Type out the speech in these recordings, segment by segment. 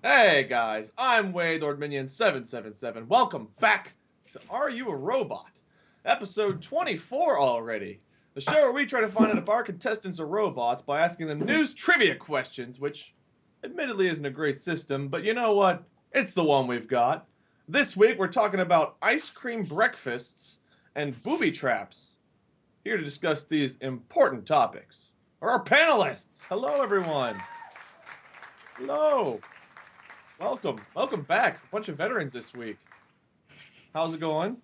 Hey guys, I'm LordMinion777. Welcome back to Are You a Robot? Episode 24 already. The show where we try to find out if our contestants are robots by asking them news trivia questions, which admittedly isn't a great system, but you know what? It's the one we've got. This week we're talking about ice cream breakfasts and booby traps. Here to discuss these important topics are our panelists. Hello everyone. Hello. Welcome back. A bunch of veterans this week. How's it going?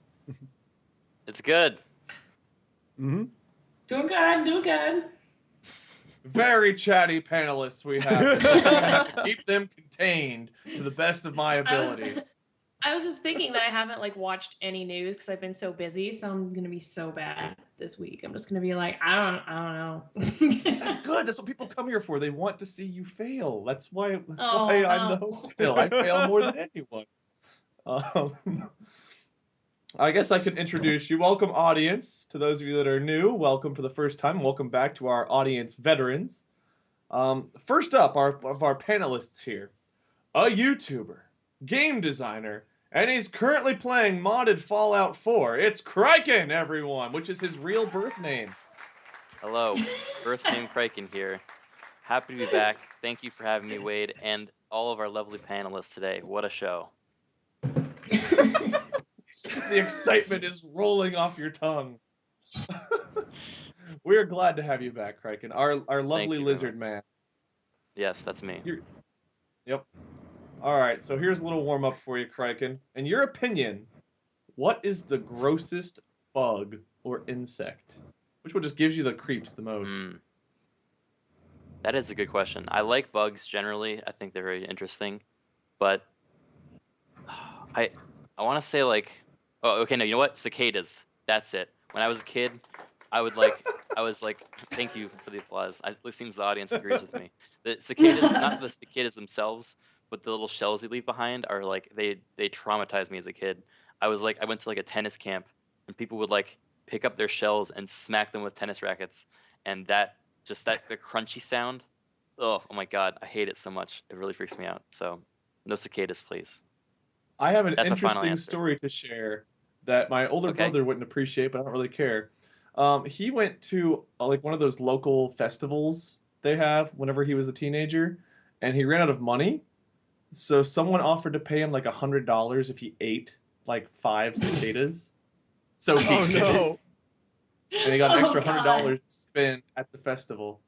It's good. Mm-hmm. Doing good. Very chatty panelists we have. I'm gonna have to keep them contained to the best of my abilities. I was just thinking that I haven't watched any news because I've been so busy, so I'm gonna be so bad this week. I'm just gonna be like, I don't know. That's good. That's what people come here for. They want to see you fail. That's why I'm the host still. I fail more than anyone. I guess I can introduce you. Welcome, audience. To those of you that are new, welcome for the first time. Welcome back to our audience veterans. First up, our panelists here. A YouTuber, game designer, and he's currently playing modded Fallout 4. It's Criken, everyone, which is his real birth name. Hello, birth name Criken here. Happy to be back. Thank you for having me, Wade, and all of our lovely panelists today. What a show. The excitement is rolling off your tongue. We're glad to have you back, Criken, our lovely lizard man. Yes, that's me. Yep. All right, so here's a little warm-up for you, Criken. In your opinion, what is the grossest bug or insect? Which one just gives you the creeps the most? That is a good question. I like bugs generally. I think they're very interesting. But I want to say oh, okay, no, you know what? Cicadas. That's it. When I was a kid, I was like, thank you for the applause. It seems the audience agrees with me. The cicadas, not the cicadas themselves, but the little shells they leave behind are they traumatized me as a kid. I went to a tennis camp, and people would pick up their shells and smack them with tennis rackets, and the crunchy sound. Oh my god, I hate it so much. It really freaks me out. So, no cicadas, please. I have an interesting story to share that my older brother wouldn't appreciate, but I don't really care. He went to one of those local festivals they have whenever he was a teenager, and he ran out of money. So someone offered to pay him $100 if he ate 5 cicadas. So he no! And he got an extra $100 to spend at the festival.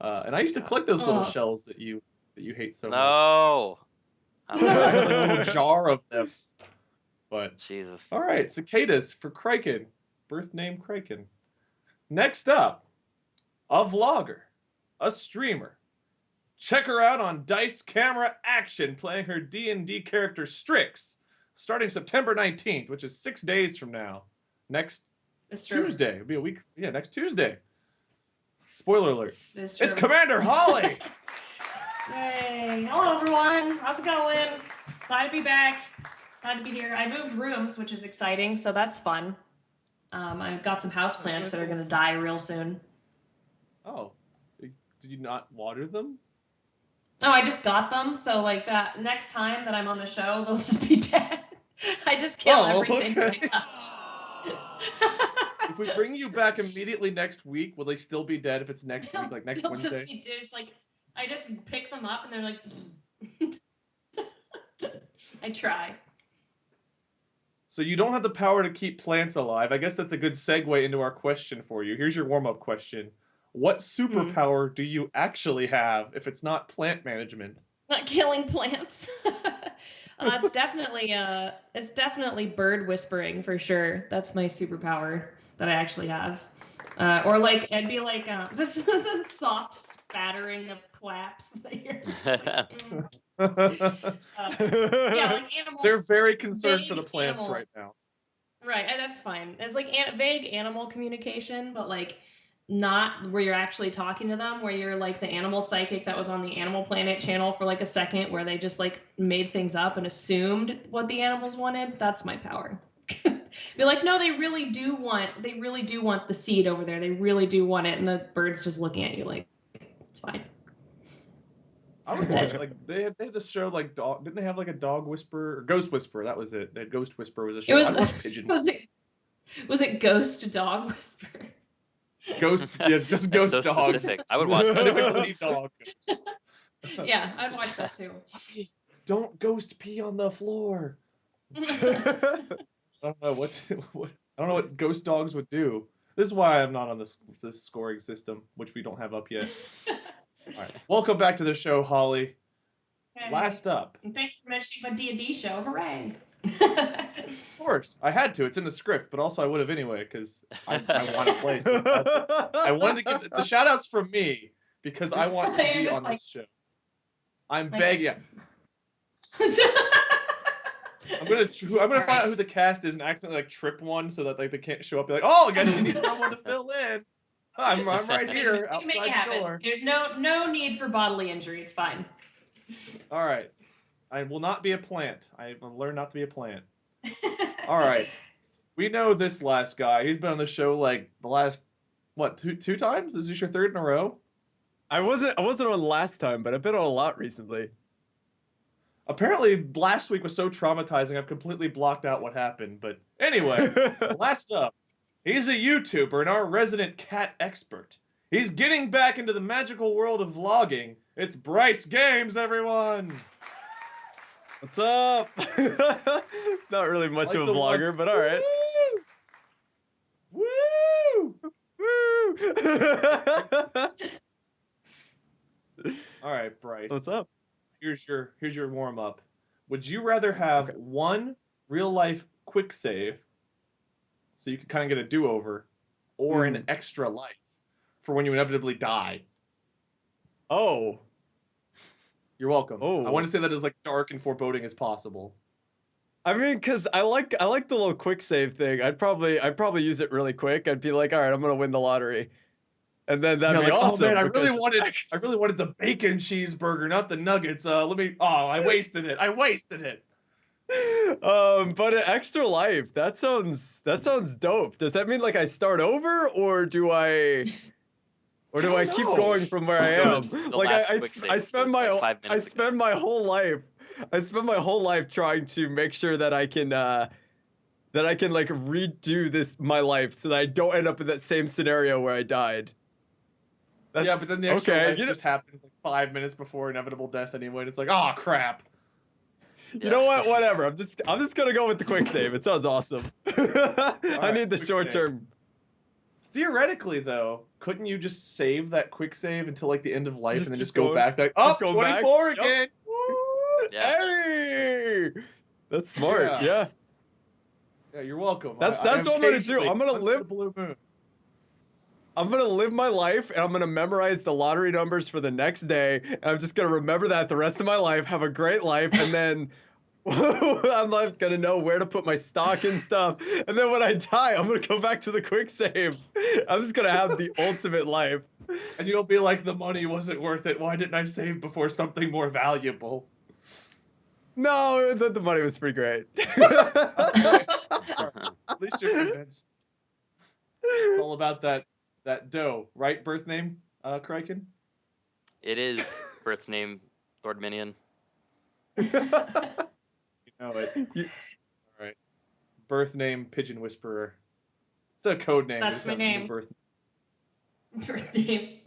And I used to collect those little shells that you hate so much. No. I have a little jar of them. But Jesus. All right, cicadas for Criken. Birth name Criken. Next up, a vlogger, a streamer. Check her out on Dice Camera Action, playing her D&D character Strix, starting September 19th, which is 6 days from now. Next Tuesday. It'll be a week. Yeah, next Tuesday. Spoiler alert. It's Comander Holly! Hey, hello everyone. How's it going? Glad to be back. Glad to be here. I moved rooms, which is exciting, so that's fun. I've got some houseplants that are going to die real soon. Oh. Did you not water them? Oh, I just got them, so next time that I'm on the show, they'll just be dead. I just kill everything that I touch. If we bring you back immediately next week, will they still be dead if it's next week, next Wednesday? I just pick them up and they're I try. So you don't have the power to keep plants alive. I guess that's a good segue into our question for you. Here's your warm-up question. What superpower do you actually have if it's not plant management? Not killing plants. It's definitely bird whispering for sure. That's my superpower that I actually have. Or it'd be this soft spattering of claps that you're animals. They're very concerned for the plants right now. Right, and that's fine. It's vague animal communication, but not where you're actually talking to them, where you're like the animal psychic that was on the Animal Planet channel for like a second, where they just like made things up and assumed what the animals wanted. That's my power. Be like, no, they really do want the seed over there. They really do want it, and the bird's just looking at you like, it's fine. I would watch like they had this show like dog. Didn't they have like a dog whisperer or ghost whisperer? That was it. That Ghost Whisperer was a show. I'd watch Pigeon. Was it Ghost Dog Whisperer? Ghost, yeah, just ghost so dogs. specific. I would watch that. Specifically dog ghosts. Yeah, I'd watch that too. Don't ghost pee on the floor. I don't know what I don't know what ghost dogs would do. This is why I'm not on this scoring system, which we don't have up yet. All right, welcome back to the show, Holly. Okay. Last up. And thanks for mentioning my D&D show. Hooray! Of course, I had to. It's in the script, but also I would have anyway because I want to play. So I wanted to give the shout outs from me because I want to be on this show. I'm begging. I'm gonna find out who the cast is and accidentally like trip one so that like they can't show up. Be like, oh, I guess you need someone to fill in. I'm right here outside the door. There's no need for bodily injury. It's fine. All right, I will not be a plant. I will learn not to be a plant. All right, we know this last guy. He's been on the show like the last two times. Is this your third in a row? I wasn't on last time, but I've been on a lot recently. Apparently, last week was so traumatizing, I've completely blocked out what happened. But anyway, last up, he's a YouTuber and our resident cat expert. He's getting back into the magical world of vlogging. It's BryceGames, everyone! What's up? Not really much of a vlogger, but all right. Woo! Woo! All right, Bryce. What's up? Here's your warm up. Would you rather have one real life quick save, so you could kind of get a do over, or an extra life for when you inevitably die? Oh, you're welcome. Oh, I want to say that as like dark and foreboding as possible. I mean, because I like the little quick save thing. I'd probably use it really quick. I'd be like, all right, I'm gonna win the lottery. And then that'd be like, awesome. Oh man, I really wanted the bacon cheeseburger, not the nuggets. I wasted it. But an extra life, that sounds dope. Does that mean like I start over, or do I keep going from where I am? Like I spend my whole life trying to make sure that I can like redo my life so that I don't end up in that same scenario where I died. Yeah, but then the extra life just happens like 5 minutes before inevitable death anyway, and it's like, oh crap. You know what? Whatever. I'm just gonna go with the quick save. It sounds awesome. I need the short term. Theoretically, though, couldn't you just save that quick save until like the end of life and then just go back? Like, oh, 24 again. Yeah. Hey, that's smart. Yeah. Yeah, you're welcome. That's what I'm gonna do. I'm gonna live the blue moon. I'm gonna live my life, and I'm gonna memorize the lottery numbers for the next day. And I'm just gonna remember that the rest of my life, have a great life, and then I'm not gonna know where to put my stock and stuff. And then when I die, I'm gonna go back to the quick save. I'm just gonna have the ultimate life. And you'll be like, the money wasn't worth it. Why didn't I save before something more valuable? No, the money was pretty great. At least you're convinced. It's all about that dough, right? Birth name, Criken? It is birth name, LordMinion. You know it. All right. Birth name, Pigeon Whisperer. It's a code name. That's my name. Birth name.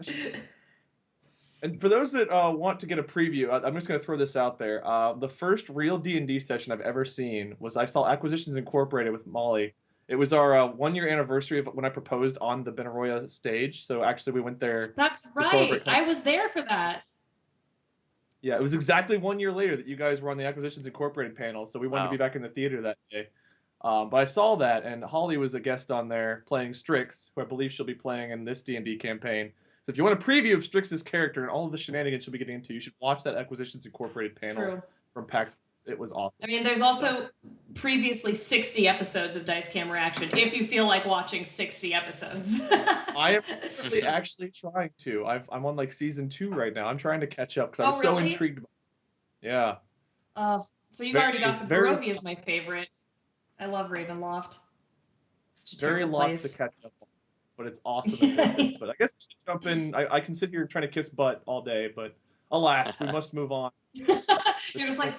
And for those that want to get a preview, I'm just going to throw this out there. The first real D&D session I've ever seen was I saw Acquisitions Incorporated with Molly. It was our 1-year anniversary of when I proposed on the Benaroya stage. So actually we went there. That's right. I was there for that. Yeah, it was exactly 1 year later that you guys were on the Acquisitions Incorporated panel. So we wanted to be back in the theater that day. But I saw that, and Holly was a guest on there playing Strix, who I believe she'll be playing in this D&D campaign. So if you want a preview of Strix's character and all of the shenanigans she'll be getting into, you should watch that Acquisitions Incorporated panel from PAX it was awesome. I mean, there's also previously 60 episodes of Dice Cam Reaction, if you feel like watching 60 episodes. I am really actually trying to. I'm on like season 2 right now. I'm trying to catch up because I was so really? intrigued. Yeah. So you've already got the very Barovia is my favorite. I love Ravenloft. Such a Very terrible lots place. to catch up on, but it's awesome and different. But I guess we should jump in. I can sit here trying to kiss butt all day, but alas, we must move on. You're just like.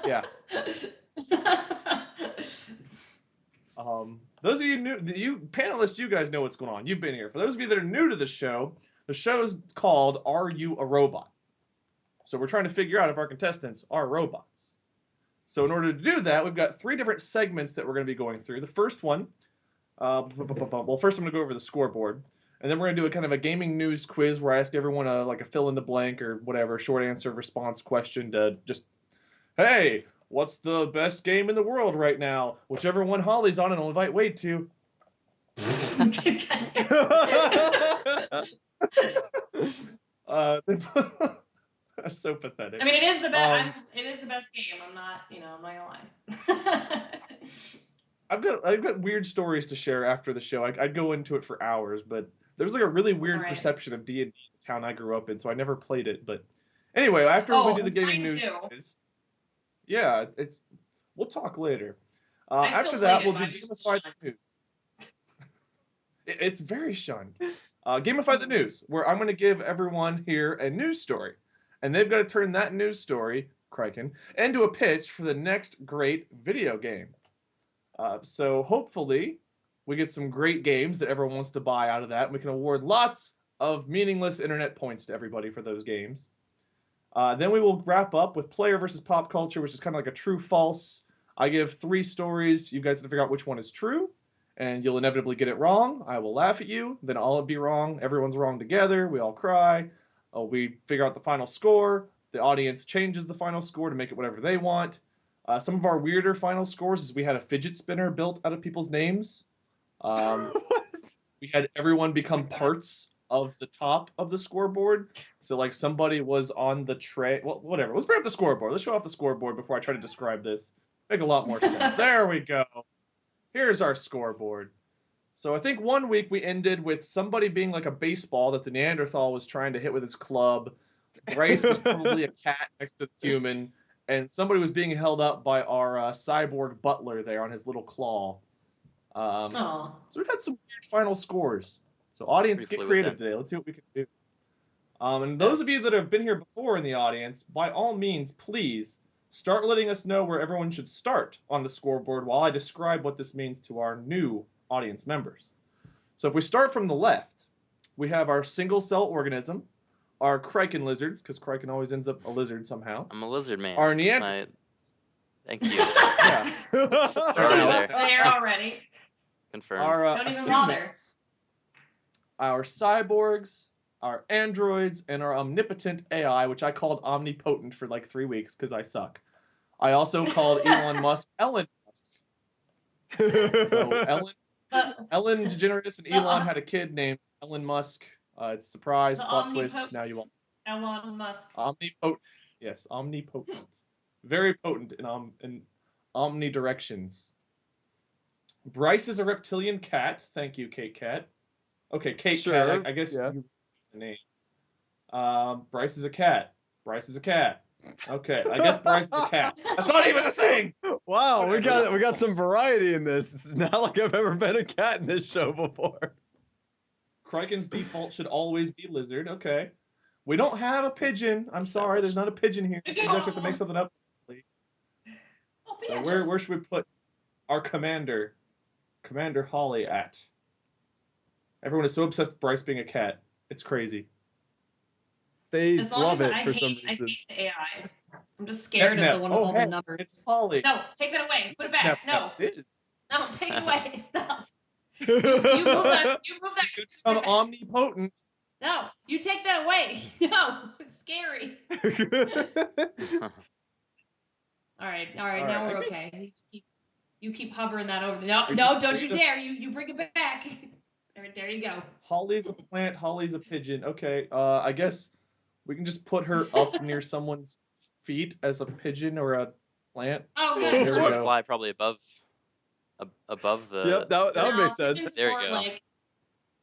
Yeah. Those of you you panelists, you guys know what's going on. You've been here. For those of you that are new to the show is called "Are You a Robot?" So we're trying to figure out if our contestants are robots. So in order to do that, we've got 3 different segments that we're going to be going through. The first one, well, first I'm going to go over the scoreboard, and then we're going to do a kind of a gaming news quiz where I ask everyone like a fill in the blank or whatever short answer response question to just, hey, what's the best game in the world right now? Whichever one Holly's on, and I'll invite Wade to. That's so pathetic. I mean, it is the best. It is the best game. I'm not gonna lie. I've got weird stories to share after the show. I'd go into it for hours, but there's like a really weird perception of D&D in the town I grew up in, so I never played it. But anyway, after we do the gaming news, yeah, we'll talk later. After that, we'll do Gamify the News. It's very shunned. Gamify the News, where I'm going to give everyone here a news story. And they've got to turn that news story, Criken, into a pitch for the next great video game. So hopefully we get some great games that everyone wants to buy out of that. And we can award lots of meaningless internet points to everybody for those games. Then we will wrap up with player versus pop culture, which is kind of like a true-false. I give 3 stories. You guys have to figure out which one is true. And you'll inevitably get it wrong. I will laugh at you. Then I'll be wrong. Everyone's wrong together. We all cry. We figure out the final score. The audience changes the final score to make it whatever they want. Some of our weirder final scores is we had a fidget spinner built out of people's names. We had everyone become parts of the top of the scoreboard. So like somebody was on the tray. Well, whatever. Let's bring up the scoreboard. Let's show off the scoreboard before I try to describe this. Make a lot more sense. There we go. Here's our scoreboard. So I think one week we ended with somebody being like a baseball that the Neanderthal was trying to hit with his club. Bryce was probably a cat next to the human. And somebody was being held up by our cyborg butler there on his little claw. So we've had some weird final scores. So audience, get creative today. Let's see what we can do. And those of you that have been here before in the audience, by all means, please start letting us know where everyone should start on the scoreboard while I describe what this means to our new audience members. So if we start from the left, we have our single-cell organism, our Criken lizards, because Criken always ends up a lizard somehow. I'm a lizard man. Our Neanderthals. Thank you. Yeah. There already. Confirmed. Our, Don't even bother. humans, our cyborgs, our androids, and our omnipotent AI, which I called omnipotent for like 3 weeks because I suck. I also called Elon Musk Ellen Musk. So Ellen DeGeneres and Elon had a kid named Elon Musk. It's a surprise, plot twist. Now you want Elon Musk. Omnipotent. Yes, omnipotent. Very potent in omnidirections. Bryce is a reptilian cat. Thank you, Kate Cat. Okay, Kate Cat. I guess you the name. Bryce is a cat. Bryce is a cat. Okay, I guess Bryce is a cat. That's not even a thing. Wow, we got some variety in this. It's not like I've ever been a cat in this show before. Criken's default should always be lizard. Okay. We don't have a pigeon. I'm sorry, there's not a pigeon here. So you guys have to make something up. So where should we put our Comander Holly at? Everyone is so obsessed with Bryce being a cat. It's crazy. They love it for some reason. I hate the AI. I'm just scared of the one with all the numbers. It's Holly. No, take that away. Put it back. No. It is. No, take it away. Stop. You move that. It's become omnipotent. No, you take that away. No, it's scary. All right. Now we're okay. You keep hovering that over. No, don't you dare. You bring it back. There you go. Holly's a plant. Holly's a pigeon. Okay. I guess we can just put her up near someone's feet as a pigeon or a plant? Oh, Well, good. There pigeon we would go. fly probably above the. Yep, that would make sense. Pigeons There you more go. like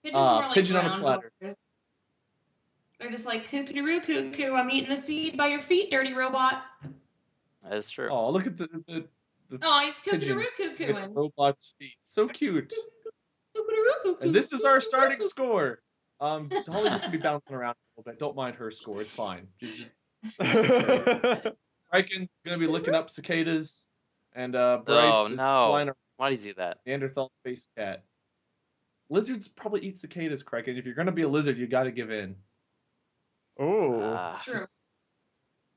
pigeons more like Pigeon on a ground platter. dwellers. They're just like cuckoo cuckoo. I'm eating the seed by your feet, dirty robot. That is true. Oh, look at the Oh, he's pigeon cuckoo with cuckooing. robot's feet. So cute. And this is our starting score. Holly's just gonna be bouncing around a little bit. Don't mind her score. It's fine. Criken's gonna be looking up cicadas, and Bryce Oh is no! flying a Why does he do that? Neanderthal space cat. Lizards probably eat cicadas, Criken. If you're gonna be a lizard, you got to give in. Oh. Ah, It's true.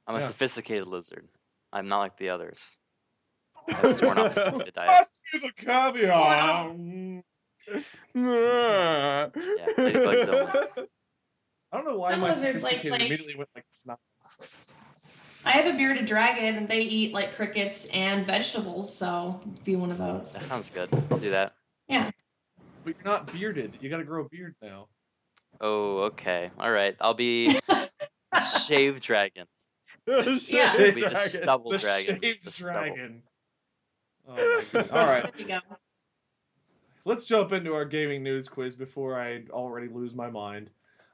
I'm a Yeah. sophisticated lizard. I'm not like the others. I've sworn off the sophisticated diet. The caviar. Yeah, ladybugs only. I don't know why Some my lizards, sophisticated like- immediately went like snot. I have a bearded dragon, and they eat like crickets and vegetables. So be one of those. That sounds good. I'll do that. Yeah. But you're not bearded. You got to grow a beard now. Oh, okay. All right. I'll be shaved dragon. Yeah. It'll be the stubble The dragon. shaved The stubble. dragon. Oh my god. All right. There you go. Let's jump into our gaming news quiz before I already lose my mind.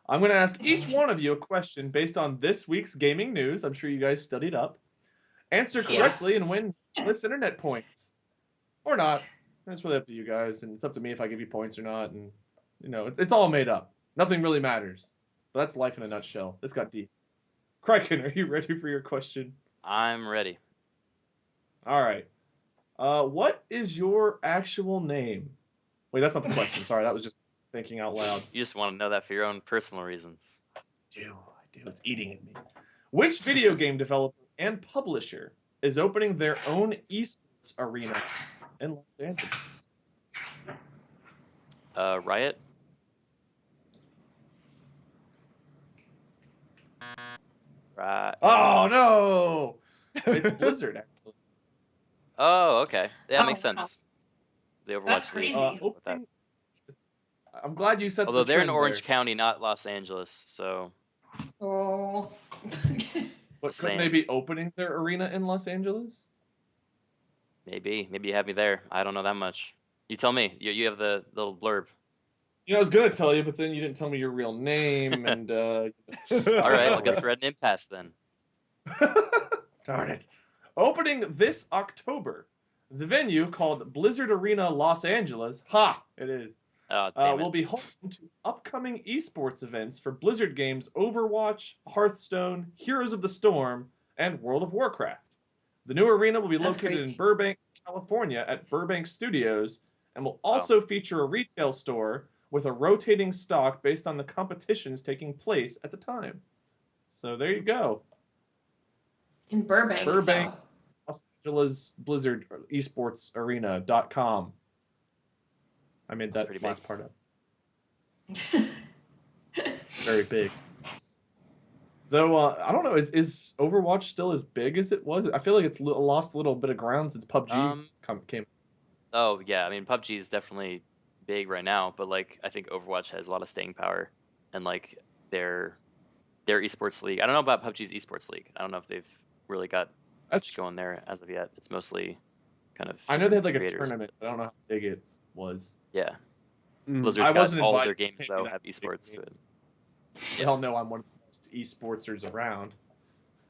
I'm going to ask each one of you a question based on this week's gaming news. I'm sure you guys studied up. Answer correctly and win this internet points. Or not. That's really up to you guys, and it's up to me if I give you points or not. And it's all made up. Nothing really matters. But that's life in a nutshell. This got deep. Criken, are you ready for your question? I'm ready. All right. What is your actual name? Wait, that's not the question. Sorry, that was just thinking out loud. You just want to know that for your own personal reasons. I do. It's eating at me. Which video game developer and publisher is opening their own esports arena in Los Angeles? Riot? Right. Oh no! It's Blizzard, actually. Oh, okay. Yeah, that makes Oh, wow. sense. The Overwatch That's League. crazy. with that. I'm glad you said. Although they're in trend Orange there. County, not Los Angeles, so Oh. But Just couldn't saying. they be opening their arena in Los Angeles? maybe you have me there. I don't know that much. You tell me. You have the little blurb. I was gonna tell you, but then you didn't tell me your real name, and All right, I guess we're at an impasse then. Darn it. Opening this October, the venue called Blizzard Arena Los Angeles, it is, Oh, damn will it. be home to upcoming esports events for Blizzard games Overwatch, Hearthstone, Heroes of the Storm, and World of Warcraft. The new arena will be That's located crazy. in Burbank, California at Burbank Studios, and will also feature a retail store with a rotating stock based on the competitions taking place at the time. So there you go. In Burbank. Burbank, Los Angeles Blizzard Esports Arena.com. I made That's that pretty last big. part up. Very big. Though, I don't know, is Overwatch still as big as it was? I feel like it's lost a little bit of ground since PUBG came. Oh yeah, I mean PUBG is definitely big right now, but like I think Overwatch has a lot of staying power, and like their esports league. I don't know about PUBG's esports league. I don't know if they've really got much That's going there as of yet. It's mostly kind of. I know they had like a creators, tournament, but I don't know how big it was. Yeah, Mm. Blizzard's I got wasn't all of their invited games to though that have big esports game. to it. They all know I'm one of the best esportsers around.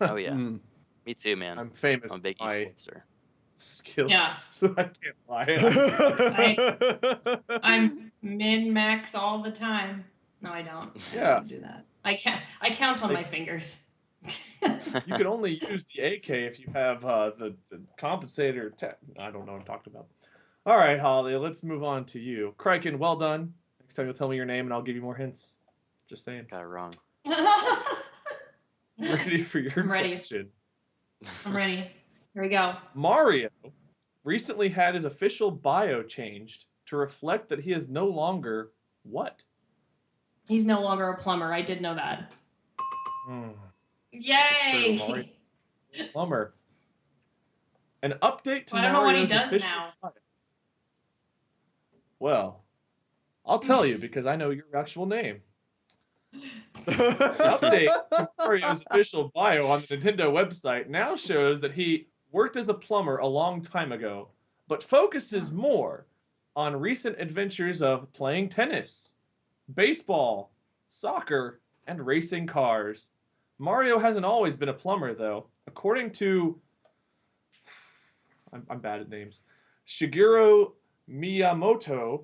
Oh yeah, Mm. me too, man. I'm famous. I'm a big for my esportser. skills. Yeah. I can't lie. I'm min max all the time. No, I don't. Yeah. I don't do that. I count on my fingers. You can only use the AK if you have the compensator. I don't know what I'm talking about. All right, Holly, let's move on to you. Criken, well done. Next time you'll tell me your name and I'll give you more hints. Just saying. Got it wrong. Ready for your I'm ready. question. I'm ready. Here we go. Mario recently had his official bio changed to reflect that he is no longer what? He's no longer a plumber. I did know that. This is true, Mario. Yay! Plumber. An update to Well, I don't know what he Mario's does official now. bio. Well, I'll tell you because I know your actual name. Update to Mario's official bio on the Nintendo website now shows that he worked as a plumber a long time ago, but focuses more on recent adventures of playing tennis, baseball, soccer, and racing cars. Mario hasn't always been a plumber, though. According to... I'm bad at names. Shigeru Miyamoto.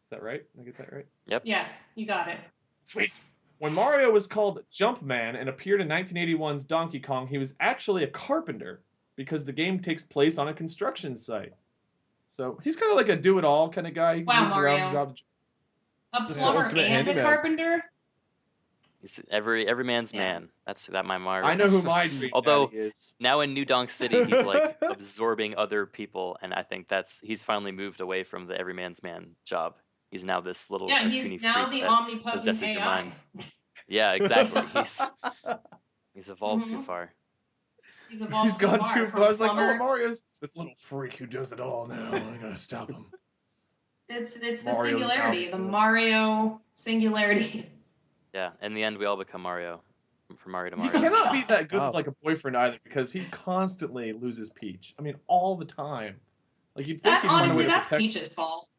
Is that right? Did I get that right? Yep. Yes, you got it. Sweet. When Mario was called Jumpman and appeared in 1981's Donkey Kong, he was actually a carpenter because the game takes place on a construction site. So he's kind of like a do-it-all kind of guy. He Wow, moves around Mario. job to A He's the plumber ultimate and a handyman. carpenter? He's every man's Yeah. man. That's that my Mario. I know who my dream Although- daddy is. Now in New Donk City, he's like absorbing other people, and I think he's finally moved away from the every man's man job. He's now this little Yeah, cartoony he's now freak the that omnipotent possesses your AI. mind. Yeah, exactly. He's evolved too Mhm. far. He's evolved He's so gone far too from far. I was like, plumber. oh, Mario's this little freak who does it all now. I gotta stop him. It's the Mario's singularity, now the cool. Mario singularity. Yeah, in the end, we all become Mario. From Mario to You Mario. cannot be that good Wow. of like a boyfriend either because he constantly loses Peach. I mean, all the time. Like you'd think That he'd find a way honestly, to that's protect. Peach's fault.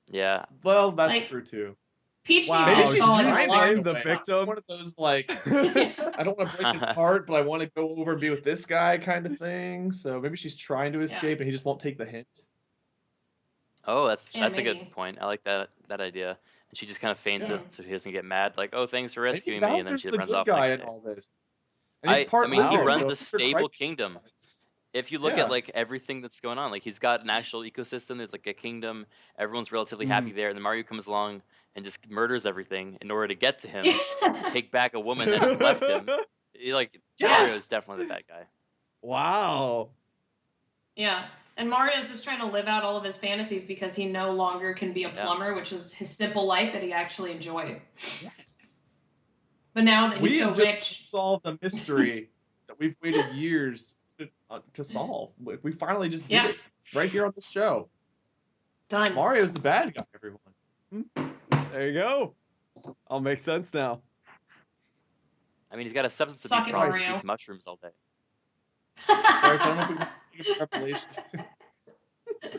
Yeah, Well, that's Like- true too. Peach Wow, Maybe needs to she's install like trying an to alarm blame the anyway. system. victim. One of those like I don't want to break his heart, but I want to go over and be with this guy kind of thing. So maybe she's trying to escape and he just won't take the hint. Oh, that's Yeah, a maybe. good point. I like that idea. And she just kind of feigns Yeah. it so he doesn't get mad. Like, oh, thanks for Maybe rescuing me, and then Bowser's she the runs good off guy next in day. all this. And he's part I mean, he Bowser, runs so a it's super stable Criken. kingdom. If you look Yeah. at like everything that's going on, like he's got an actual ecosystem. There's like a kingdom. Everyone's relatively happy there, and then Mario comes along and just murders everything in order to get to him, take back a woman that's left him. Mario Yes! is definitely the bad guy. Wow. Yeah. And Mario's just trying to live out all of his fantasies because he no longer can be a Yeah. plumber, which is his simple life that he actually enjoyed. Yes. But now that We he's so have just rich, solved a mystery that we've waited years to solve. We finally just did Yeah. it right here on the show. done. Mario's the bad guy, everyone. There you go. All makes sense now. I mean, he's got a substance Suck abuse it, problem. He Mario. eats mushrooms all day. Bryce, I don't know if we can think of revelation.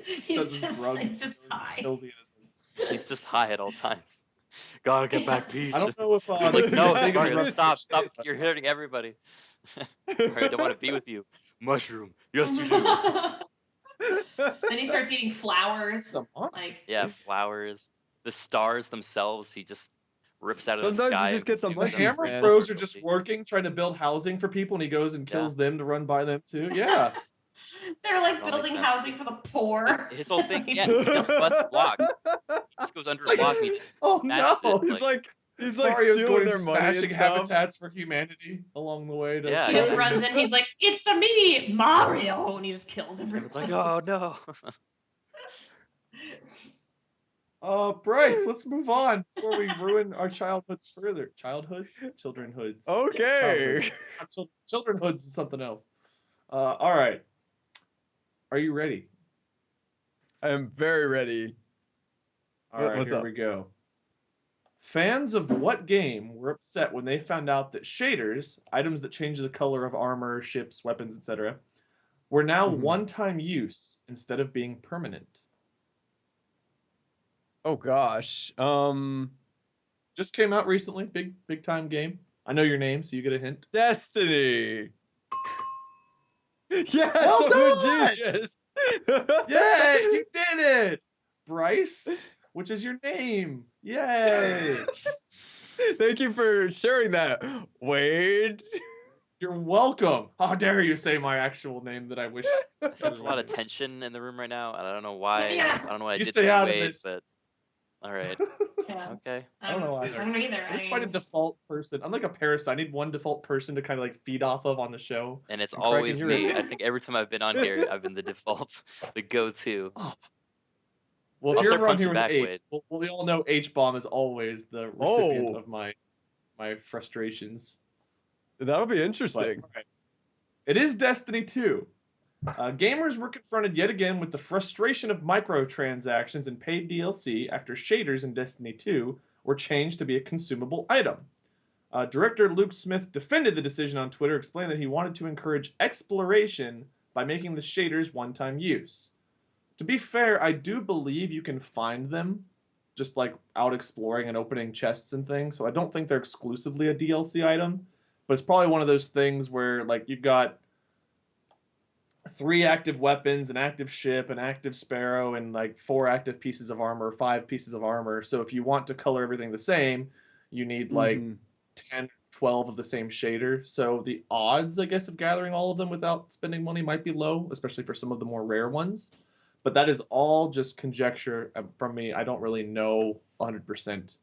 he's just high. Kills the innocents. He's just high at all times. Gotta get back Peach. I don't know if He's this like, is no, as big of a Mario, stop, revelation, but- you're hurting everybody. Mario, I don't want to be with you. Mushroom. Yes, you do. Then he starts eating flowers. It's a monster. Like, Yeah, flowers. The stars themselves, he just rips out of the Sometimes you sky. just and get the consumes The them. munchies, Hammer man. Bros are just working, trying to build housing for people, and he goes and kills them to run by them too. Yeah. they're like All makes building sense. housing for the poor. His whole thing, yes, he just busts blocks. He just goes under a Like, block and he just oh smashes no, it. He's like Mario's stealing going their money and smashing stuff. habitats for humanity along the way. To Yeah, He just exactly. runs in. He's like, "It's a me, Mario," and he just kills And everyone. it's like, oh no. Bryce, let's move on before we ruin our childhoods further. Childrenhoods. Okay. Childrenhoods is something else. All right. Are you ready? I am very ready. All right, What's here up? we go. Fans of what game were upset when they found out that shaders, items that change the color of armor, ships, weapons, etc., were now Mhm. one-time use instead of being permanent? Oh gosh. Just came out recently. Big time game. I know your name, so you get a hint. Destiny. Yes, Well I'm done! a genius. Yay! You did it! Bryce, which is your name. Yay! Thank you for sharing that, Wade. You're welcome. How dare you say my actual name that I wish. I sense a lot of tension in the room right now, and I don't know why. Yeah. I don't know what I You did stay to out of Wade, this. but all right. Yeah. Okay. I don't know I either. don't know either. I just find a default person. I'm like a parasite. I need one default person to kind of like feed off of on the show. And it's And Criken, always you're me. it. I think every time I've been on here, I've been the default, the go-to. Well, if I'll you're start around here punching with back, H, Wade. well, we all know H-bomb is always the recipient Oh. of my frustrations. That'll be But, interesting. all right. It is Destiny 2. Gamers were confronted yet again with the frustration of microtransactions and paid DLC after shaders in Destiny 2 were changed to be a consumable item. Director Luke Smith defended the decision on Twitter, explaining that he wanted to encourage exploration by making the shaders one-time use. To be fair, I do believe you can find them just like out exploring and opening chests and things, so I don't think they're exclusively a DLC item, but it's probably one of those things where like you've got 3 active weapons, an active ship, an active sparrow, and like 4 active pieces of armor, 5 pieces of armor. So if you want to color everything the same, you need like 10, 12 of the same shader. So the odds, I guess, of gathering all of them without spending money might be low, especially for some of the more rare ones. But that is all just conjecture from me. I don't really know 100%.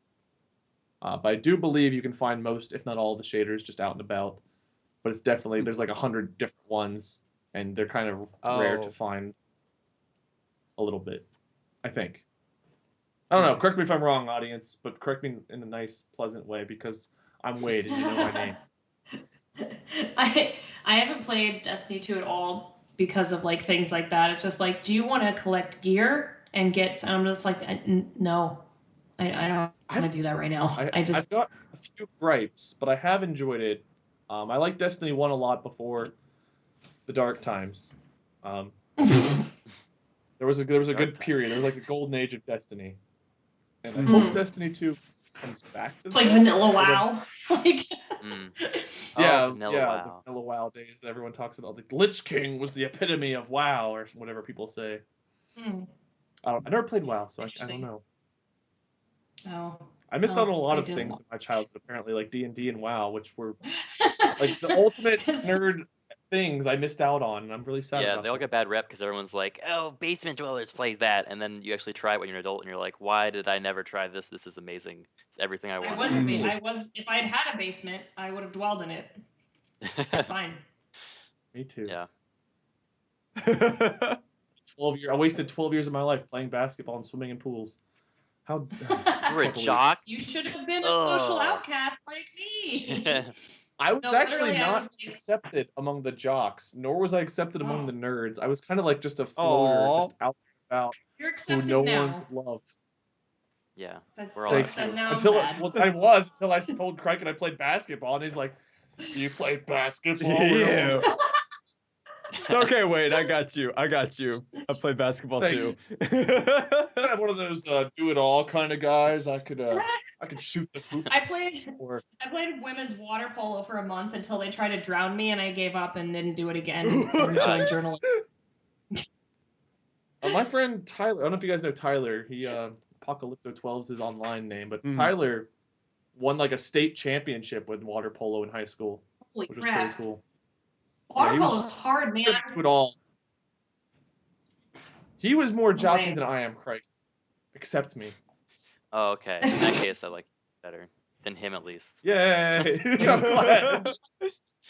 But I do believe you can find most, if not all, of the shaders just out and about. But it's definitely, there's like 100 different ones, and they're kind of rare to find a little bit, I think. I don't know. Correct me if I'm wrong, audience, but correct me in a nice, pleasant way, because I'm Wade and you know my name. I haven't played Destiny 2 at all because of like things like that. It's just like, do you want to collect gear and get? And I'm just like, no, I don't want to do that right now. I've got a few gripes, but I have enjoyed it. I liked Destiny 1 a lot before the dark times. There was a good period. There was like a golden age of Destiny, and I hope Destiny 2 comes back to it's like vanilla WoW. Like vanilla WoW days that everyone talks about. The Lich King was the epitome of WoW, or whatever people say. I never played WoW, so I don't know. Oh, I missed out on a lot of things in my childhood, apparently, like D&D and WoW, which were like the ultimate nerd things I missed out on, and I'm really sad about they all get bad rep because everyone's like, oh, basement dwellers play that, and then you actually try it when you're an adult, and you're like, why did I never try this? This is amazing. It's everything I want. If I had a basement, I would have dwelled in it. It's fine. Me too. Yeah. 12 years. I wasted 12 years of my life playing basketball and swimming in pools. How you were a jock? You should have been a social outcast like me. I was actually not accepted among the jocks, nor was I accepted among the nerds. I was kind of like just a floater, just out and about. You're accepted who no now. one could love. Yeah. We're all until I told Criken I played basketball, and he's like, "You played basketball?" Yeah. It's okay, Wade. I got you. I play basketball too. I'm one of those do-it-all kind of guys. I could shoot the hoops. I played women's water polo for a month until they tried to drown me, and I gave up and didn't do it again. And joined journaling. My friend Tyler, I don't know if you guys know Tyler. He Apocalypto12 is his online name, but Tyler won like a state championship with water polo in high school, which was pretty cool. Water polo is hard, man. Do it all. He was more jockey than I am, Craig. Accept me. Oh, okay. In that case, I like it better than him at least. Yay!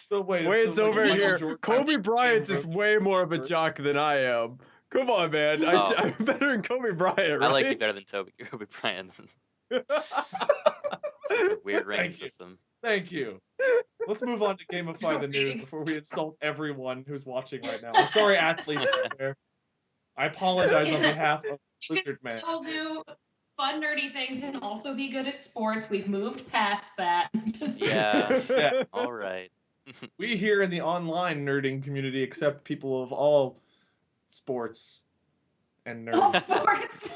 So Wade's over here. Kobe Bryant is way more of a jock than I am. Come on, man. I'm better than Kobe Bryant, right? I like you better than Kobe Bryant. It's a weird ranking system. Thank you. Let's move on to gamify the news before we insult everyone who's watching right now. I'm sorry, athletes out there. I apologize on behalf of Lizard Man. You can still do fun, nerdy things and also be good at sports. We've moved past that. Yeah. All right. We here in the online nerding community accept people of all sports and nerds. All sports.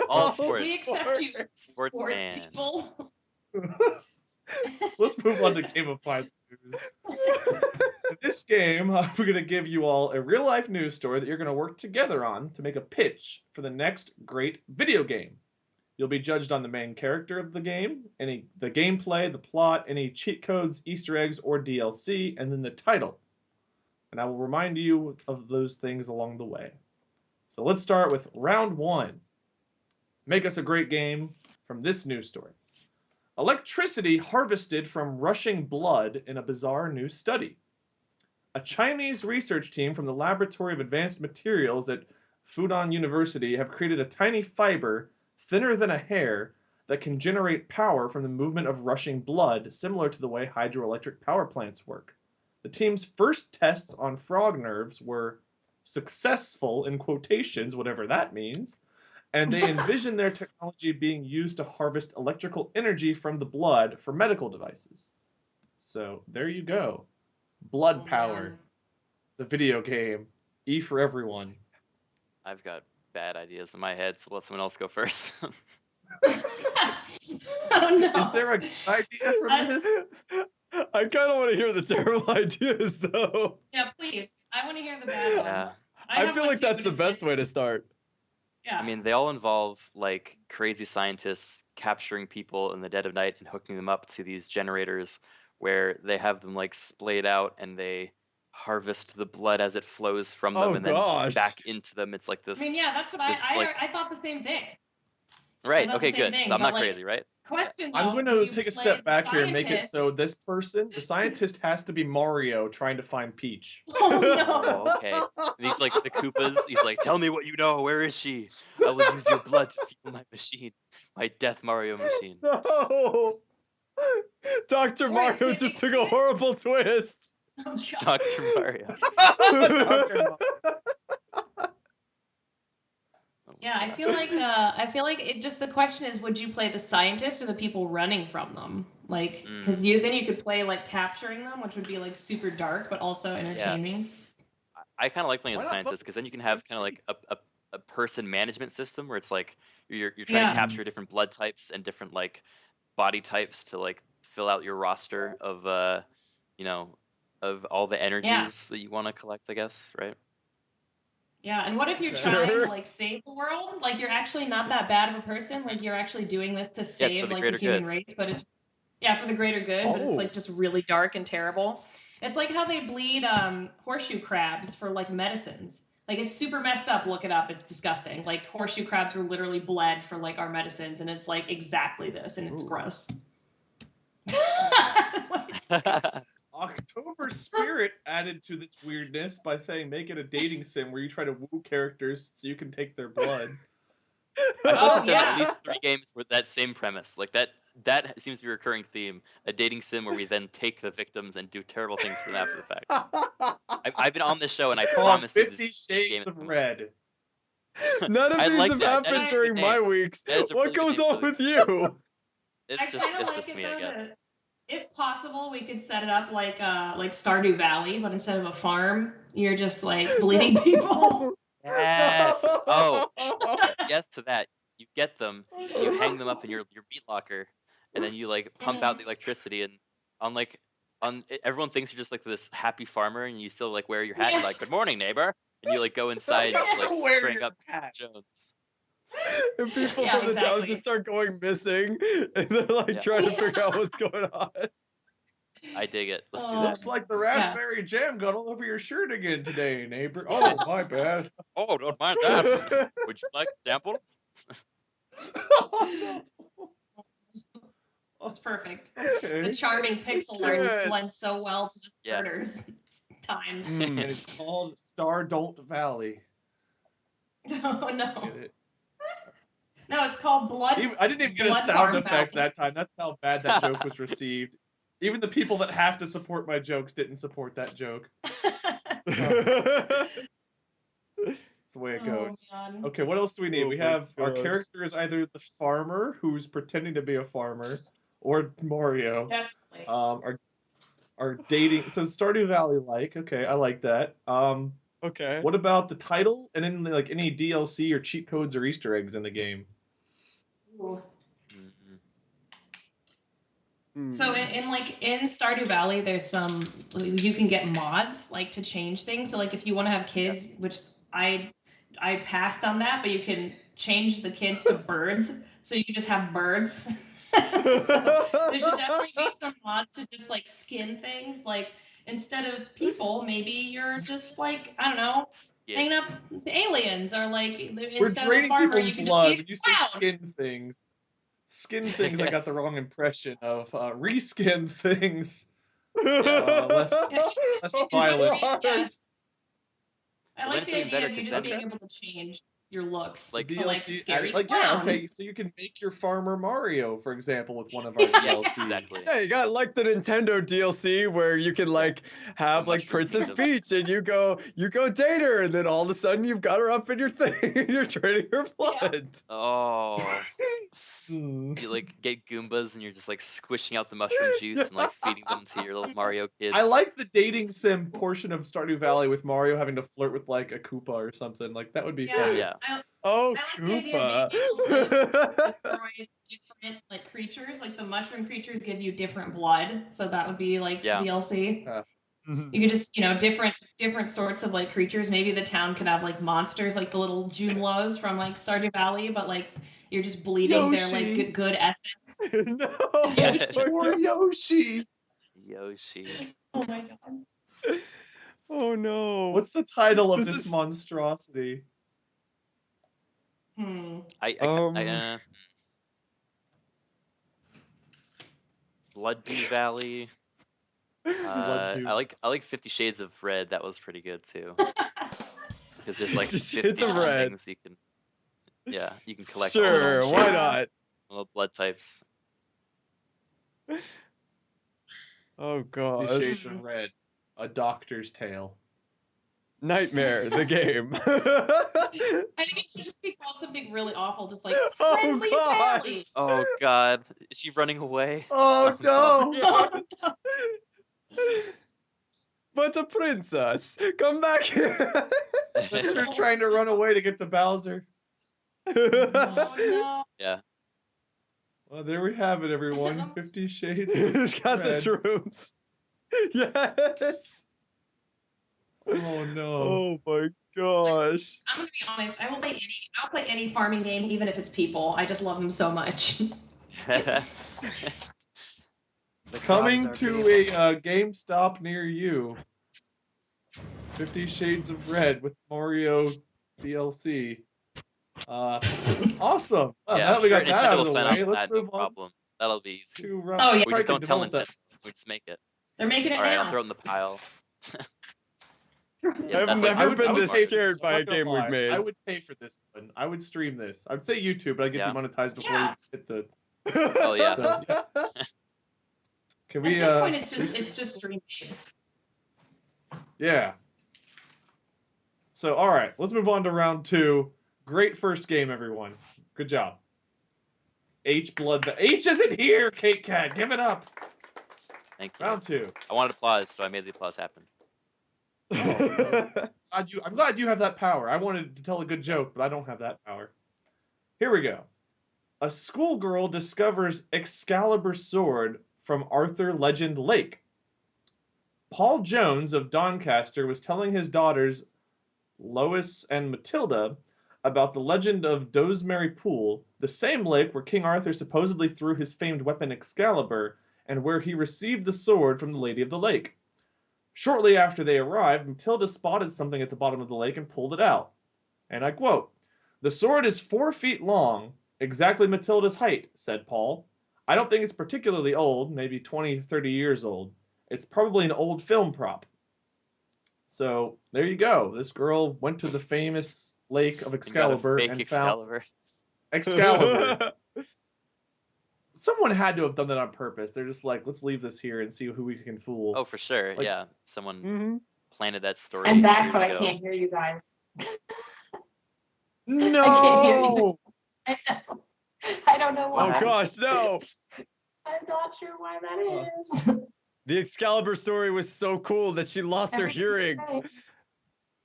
All sports. We accept you, sports man. People. Let's move on to gamify the news. In this game, we're going to give you all a real-life news story that you're going to work together on to make a pitch for the next great video game. You'll be judged on the main character of the game, the gameplay, the plot, any cheat codes, Easter eggs, or DLC, and then the title. And I will remind you of those things along the way. So let's start with round 1. Make us a great game from this news story. Electricity harvested from rushing blood in a bizarre new study. A Chinese research team from the Laboratory of Advanced Materials at Fudan University have created a tiny fiber, thinner than a hair, that can generate power from the movement of rushing blood, similar to the way hydroelectric power plants work. The team's first tests on frog nerves were successful, in quotations, whatever that means, and they envision their technology being used to harvest electrical energy from the blood for medical devices. So there you go. Blood Oh, Power, man. the video game. E for everyone. I've got bad ideas in my head, so let someone else go first. Oh no. Is there a good idea from this? I kind of want to hear the terrible ideas, though. Yeah, please. I want to hear the bad one. Yeah. I have feel one like too, that's but the it's best way to mixed. start. Yeah. I mean, they all involve like crazy scientists capturing people in the dead of night and hooking them up to these generators where they have them like splayed out and they harvest the blood as it flows from them Oh, and then gosh. back into them. It's like I this. mean, yeah, that's what this, like- I thought the same thing. Right. thought the Okay. same Good. thing, So I'm but, not like, crazy, right? Question though, I'm going do to you take a play step the back here and make it so scientists? this person, the scientist, has to be Mario trying to find Peach. Oh no. Oh, okay. And he's like the Koopas. He's like, "Tell me what you know. Where is she? I will use your blood to fuel my machine, my Death Mario machine." No! Dr. Wait, Mario wait, just took wait. a horrible twist. Oh, God. Dr. Mario. Oh, Yeah, I God. feel like it just the question is, would you play the scientists or the people running from them? Like, because then you could play like capturing them, which would be like super dark but also entertaining. I kind of like playing as Why a not scientist because then you can have kind of like a person management system where it's like you're trying Yeah. to capture different blood types and different like body types to like fill out your roster of you know of all the energies that you want to collect, I guess, right? Yeah, and what if you're Sure. trying to like save the world? Like you're actually not that bad of a person. Like you're actually doing this to Yeah, it's for save the like the greater human good. race, but it's for the greater good, but it's Oh. like just really dark and terrible. It's like how they bleed horseshoe crabs for like medicines. Like it's super messed up. Look it up. It's disgusting. Like horseshoe crabs were literally bled for like our medicines, and it's like exactly this, and it's Ooh. gross. October Spirit added to this weirdness by saying make it a dating sim where you try to woo characters so you can take their blood. I feel Oh, like they've done yeah. at least 3 games with that same premise. Like that seems to be a recurring theme. A dating sim where we then take the victims and do terrible things to them after the fact. I've been on this show and I Called promise you 50 this game Shades is of coming. Red. None of I these like have that. That happened is a good during my name. weeks. That is a What really good goes name on for with you? It's just me, I guess. If possible, we could set it up like Stardew Valley, but instead of a farm, you're just like bleeding people. Yes. Oh, yes to that. You get them, you hang them up in your meat locker, and then you like pump out the electricity. And on like everyone thinks you're just like this happy farmer, and you still like wear your hat. Yeah. And like, "Good morning, neighbor," and you like go inside and just like Wear string your up Mr. hat. Jones. And people Yeah, from the town exactly. just start going missing, and they're like Yeah. trying to figure out what's going on. I dig it. Let's do Oh. that. Looks like the raspberry jam got all over your shirt again today, neighbor. Oh, my bad. Oh, don't mind that. Would you like a sample? That's perfect. Okay. The charming pixel art just Good. blends so well to the Yeah. murders times. And it's called Star Don't Valley. No, no. Get it? No, it's called Blood. I didn't even get a Blood sound Farm effect Valley. that time. That's how bad that joke was received. Even the people that have to support my jokes didn't support that joke. That's the way it goes. man. Okay, what else do we need? Oh we my have our gosh. character is either the farmer who's pretending to be a farmer, or Mario. Definitely. Our dating. So Stardew Valley like. Okay, I like that. Okay. What about the title and then like any DLC or cheat codes or Easter eggs in the game? Ooh. Hmm. So in Stardew Valley, there's some you can get mods like to change things. So like if you want to have kids, which I passed on that, but you can change the kids to birds, so you can just have birds. So there should definitely be some mods to just like skin things. Like instead of people, maybe you're just like I don't know, hanging up aliens, or like We're instead of a draining farmer, people's you can blood. just When be you a say clown. skin things, I got the wrong impression of reskin things. Less violent. Yeah. I like Well, then the it's even idea better of you 'cause just then- being able to change. your looks Like to like DLC scary like clown. okay, so you can make your farmer Mario, for example, with one of our Yes, DLCs. exactly. Yeah, you got like the Nintendo DLC where you can like have The like Mushroom Princess Kingdom. Peach and you go date her and then all of a sudden you've got her up in your thing and you're trading her blood. Oh, Hmm. you like get Goombas and you're just like squishing out the mushroom juice and like feeding them to your little Mario kids. I like the dating sim portion of Stardew Valley with Mario having to flirt with like a Koopa or something. Like that would be funny. Yeah. Oh, I like the idea of being able to Koopa. destroy different like creatures. Like the mushroom creatures give you different blood, so that would be like Yeah. DLC. Mhm. You could just, different sorts of like creatures. Maybe the town could have like monsters, like the little Joomlos from like Stardew Valley, but like you're just bleeding their like Yoshi. good essence. No. Yoshi. Poor Yoshi. Yoshi. Oh my god. Oh no. What's the title of This this is- monstrosity? Blood Valley. Blood I like 50 Shades of Red. That was pretty good too. Because there's like 50 Shades of Red. things you can. Yeah, you can collect. all Sure, the why shades, not? all the blood types. Oh 50 gosh. Shades of Red. A Doctor's Tale. Nightmare, the game. I think it should just be called something really awful, just like Oh, Friendly God. Valley. Oh God, is she running away? Oh no! But a princess, come back here. That's her trying to run away to get to Bowser. Oh no. Yeah. Well, there we have it, everyone. 50 Shades. He's got the Red. shrooms. Yes. Oh no! Oh my gosh. I'm gonna be honest. I'll play any farming game, even if it's people. I just love them so much. Coming to a GameStop near you. 50 Shades of Red with Mario DLC. Awesome. Well, Yeah, now I'm we sure got that out Nintendo of will the sign way. off on Let's that, no move on problem. That'll be easy. to Oh, yeah. We just don't tell Criken Nintendo. Development. We just make it. They're making it All right, now. I'll throw it in the pile. I've that's like never my been bookmark. this scared by a I'm not gonna game we've lie. made. I would pay for this one. I would stream this. I would say YouTube, but I get Yeah. demonetized before Yeah. you hit the. Oh, yeah. So, Can At we? this point, it's just streaming. Yeah. So, all right, let's move on to round 2. Great first game, everyone. Good job. H isn't here, Kate Cat. Give it up. Thank you. Round 2. I wanted applause, so I made the applause happen. I'm glad you have that power. I wanted to tell a good joke, but I don't have that power. Here we go. A schoolgirl discovers Excalibur sword from Arthur Legend Lake. Paul Jones of Doncaster was telling his daughters Lois and Matilda about the legend of Dosemary Pool, the same lake where King Arthur supposedly threw his famed weapon Excalibur, and where he received the sword from the Lady of the Lake. Shortly after they arrived, Matilda spotted something at the bottom of the lake and pulled it out. And I quote, "The sword is 4 feet long, exactly Matilda's height," said Paul. "I don't think it's particularly old, maybe 20, 30 years old. It's probably an old film prop." So, there you go. This girl went to the famous lake of Excalibur Fake and Excalibur. found Excalibur. Someone had to have done that on purpose. They're just like, let's leave this here and see who we can fool. Oh, for sure. Like- Yeah, someone Mhm. planted that story. I'm back, years but I ago. can't hear you guys. No! I know. I don't know Oh why. gosh, no. I'm not sure why that is. The Excalibur story was so cool that she lost her hearing.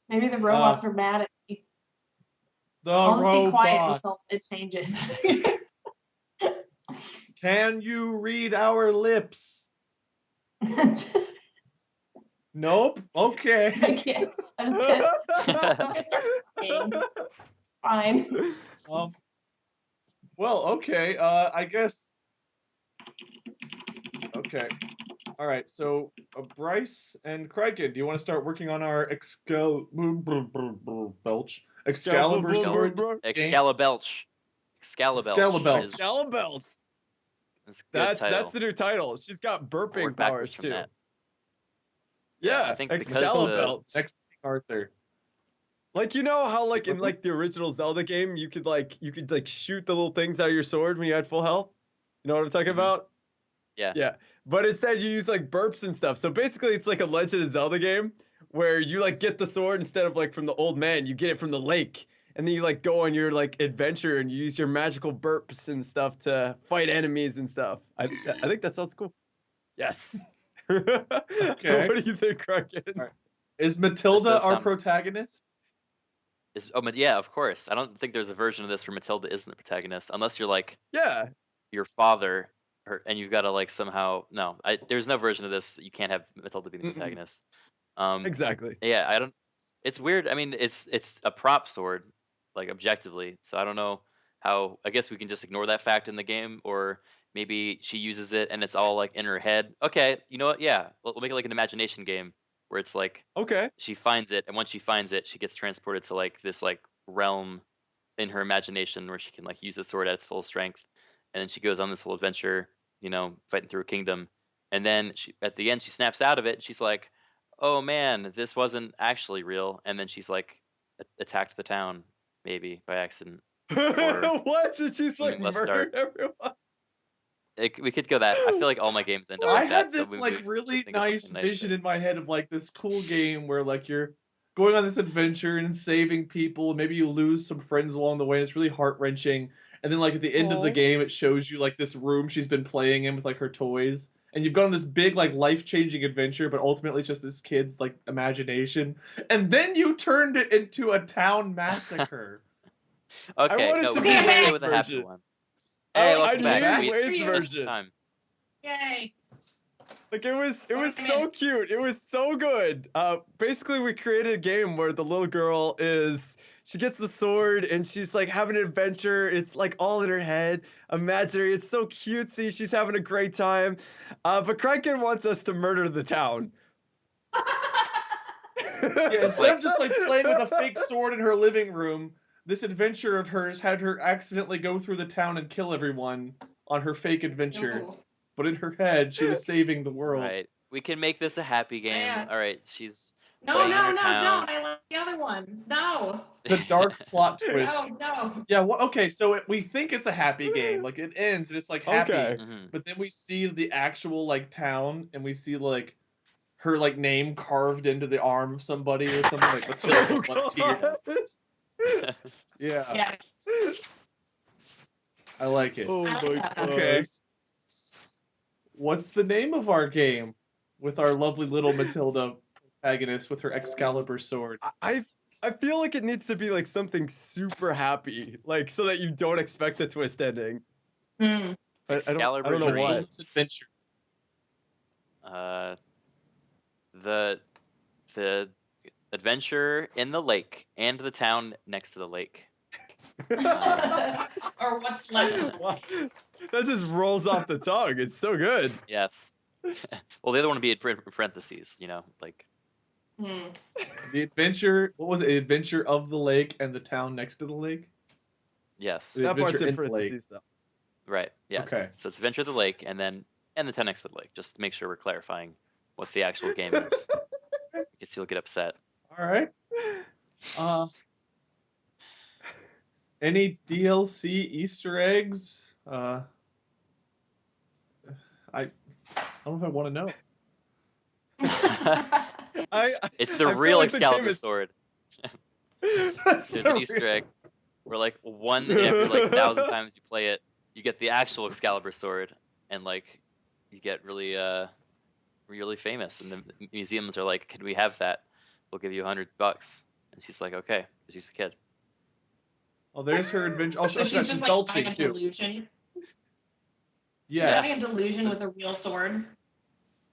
Maybe the robots were mad at me. The I'll just be quiet robot. until it changes. Can you read our lips? Nope. I Okay. can't. I'm just gonna start talking. It's fine. Well, okay. I guess. Okay. All right. So, Bryce and Criken, do you want to start working on our Excalibur sword? Excalibelch. Excalibelch. is- Excalibelt. is a good That's title. the new title. She's got burping Work powers backwards from too. that. Yeah, I think because Excalibelt. Next King Arthur. Like you know how like in like the original Zelda game you could like shoot the little things out of your sword when you had full health? You know what I'm talking Mhm. about? Yeah. Yeah. But instead you use like burps and stuff. So basically it's like a Legend of Zelda game where you like get the sword instead of like from the old man, you get it from the lake. And then you like go on your like adventure and you use your magical burps and stuff to fight enemies and stuff. I think that sounds cool. Yes. Okay. What do you think, Criken? All right. Is Matilda does our sound- protagonist? Yeah, of course. I don't think there's a version of this where Matilda isn't the protagonist, unless you're like Yeah. your father, and you've got to like somehow. No, there's no version of this that you can't have Matilda be the Mm-mm. protagonist. Exactly. Yeah, I don't. It's weird. I mean, it's a prop sword, like objectively. So I don't know how. I guess we can just ignore that fact in the game, or maybe she uses it and it's all like in her head. Okay, you know what? Yeah, we'll make it like an imagination game where it's like Okay. she finds it, and once she finds it, she gets transported to like this like realm in her imagination where she can like use the sword at its full strength, and then she goes on this little adventure, fighting through a kingdom, and then at the end she snaps out of it. And she's like, "Oh man, this wasn't actually real," and then she's like attacked the town maybe by accident. What? Did she like something less murder dark. everyone? We could go that. I feel like all my games end up I like had that. this so we like should really think of nice something vision nicer. in my head of like this cool game where like you're going on this adventure and saving people. Maybe you lose some friends along the way. And it's really heart wrenching. And then like at the end of the Aw. game, it shows you like this room she's been playing in with like her toys. And you've gone on this big like life-changing adventure, but ultimately it's just this kid's like imagination. And then you turned it into a town massacre. Okay, wanted no, to we be can stay Wade's with a happy version. one. I Hey, welcome need back. Wade's We- version. just in time. Yay. Like it was I so missed. cute. It was so good. Basically we created a game where the little girl she gets the sword and she's like having an adventure. It's like all in her head, imaginary. It's so cutesy. She's having a great time. But Criken wants us to murder the town. Yeah, instead of just like playing with a fake sword in her living room, this adventure of hers had her accidentally go through the town and kill everyone on her fake adventure. Ooh. But in her head, she was saving the All world. right, we can make this a happy game. Yeah. All right, she's No, playing in no, her no, town. don't. I like the other one. No. The dark plot twist. No, no. Yeah, well, okay, so we think it's a happy game. Like, it ends and it's, like, happy. Okay. Mhm. But then we see the actual, like, town, and we see, like, her, like, name carved into the arm of somebody or something. Like, Matilda left here. God. Yeah, Yes. I like it. Oh I like my that. gosh. Okay. What's the name of our game with our lovely little Matilda protagonist with her Excalibur sword? I feel like it needs to be like something super happy, like so that you don't expect a twist ending. Hmm. But I don't know Excalibur what. Matilda's adventure. The adventure in the lake and the town next to the lake. Or what's left of Wow. it. That just rolls off the tongue. It's so good. Yes. Well, the other one would be in parentheses. Like Hmm. The adventure, what was it? The adventure of the lake and the town next to the lake? yes, The That part's adventure in in the lake. parentheses though. right. Yeah. Okay. So it's adventure of the lake and the town next to the lake. Just to make sure we're clarifying what the actual game is. Because you'll get upset. All right. Any DLC Easter eggs? I don't know if I want to know. It's the I feel real like the game Excalibur is- sword. That's There's the an Easter real- egg where like one in every like 1,000 times you play it, you get the actual Excalibur sword, and like you get really really famous. And the museums are like, "Can we have that? We'll give you $100." And she's like, "Okay," because she's a kid. Oh, there's her adventure. Oh, So she's just like belching having a too. delusion. She's Yes. having a delusion with a real sword.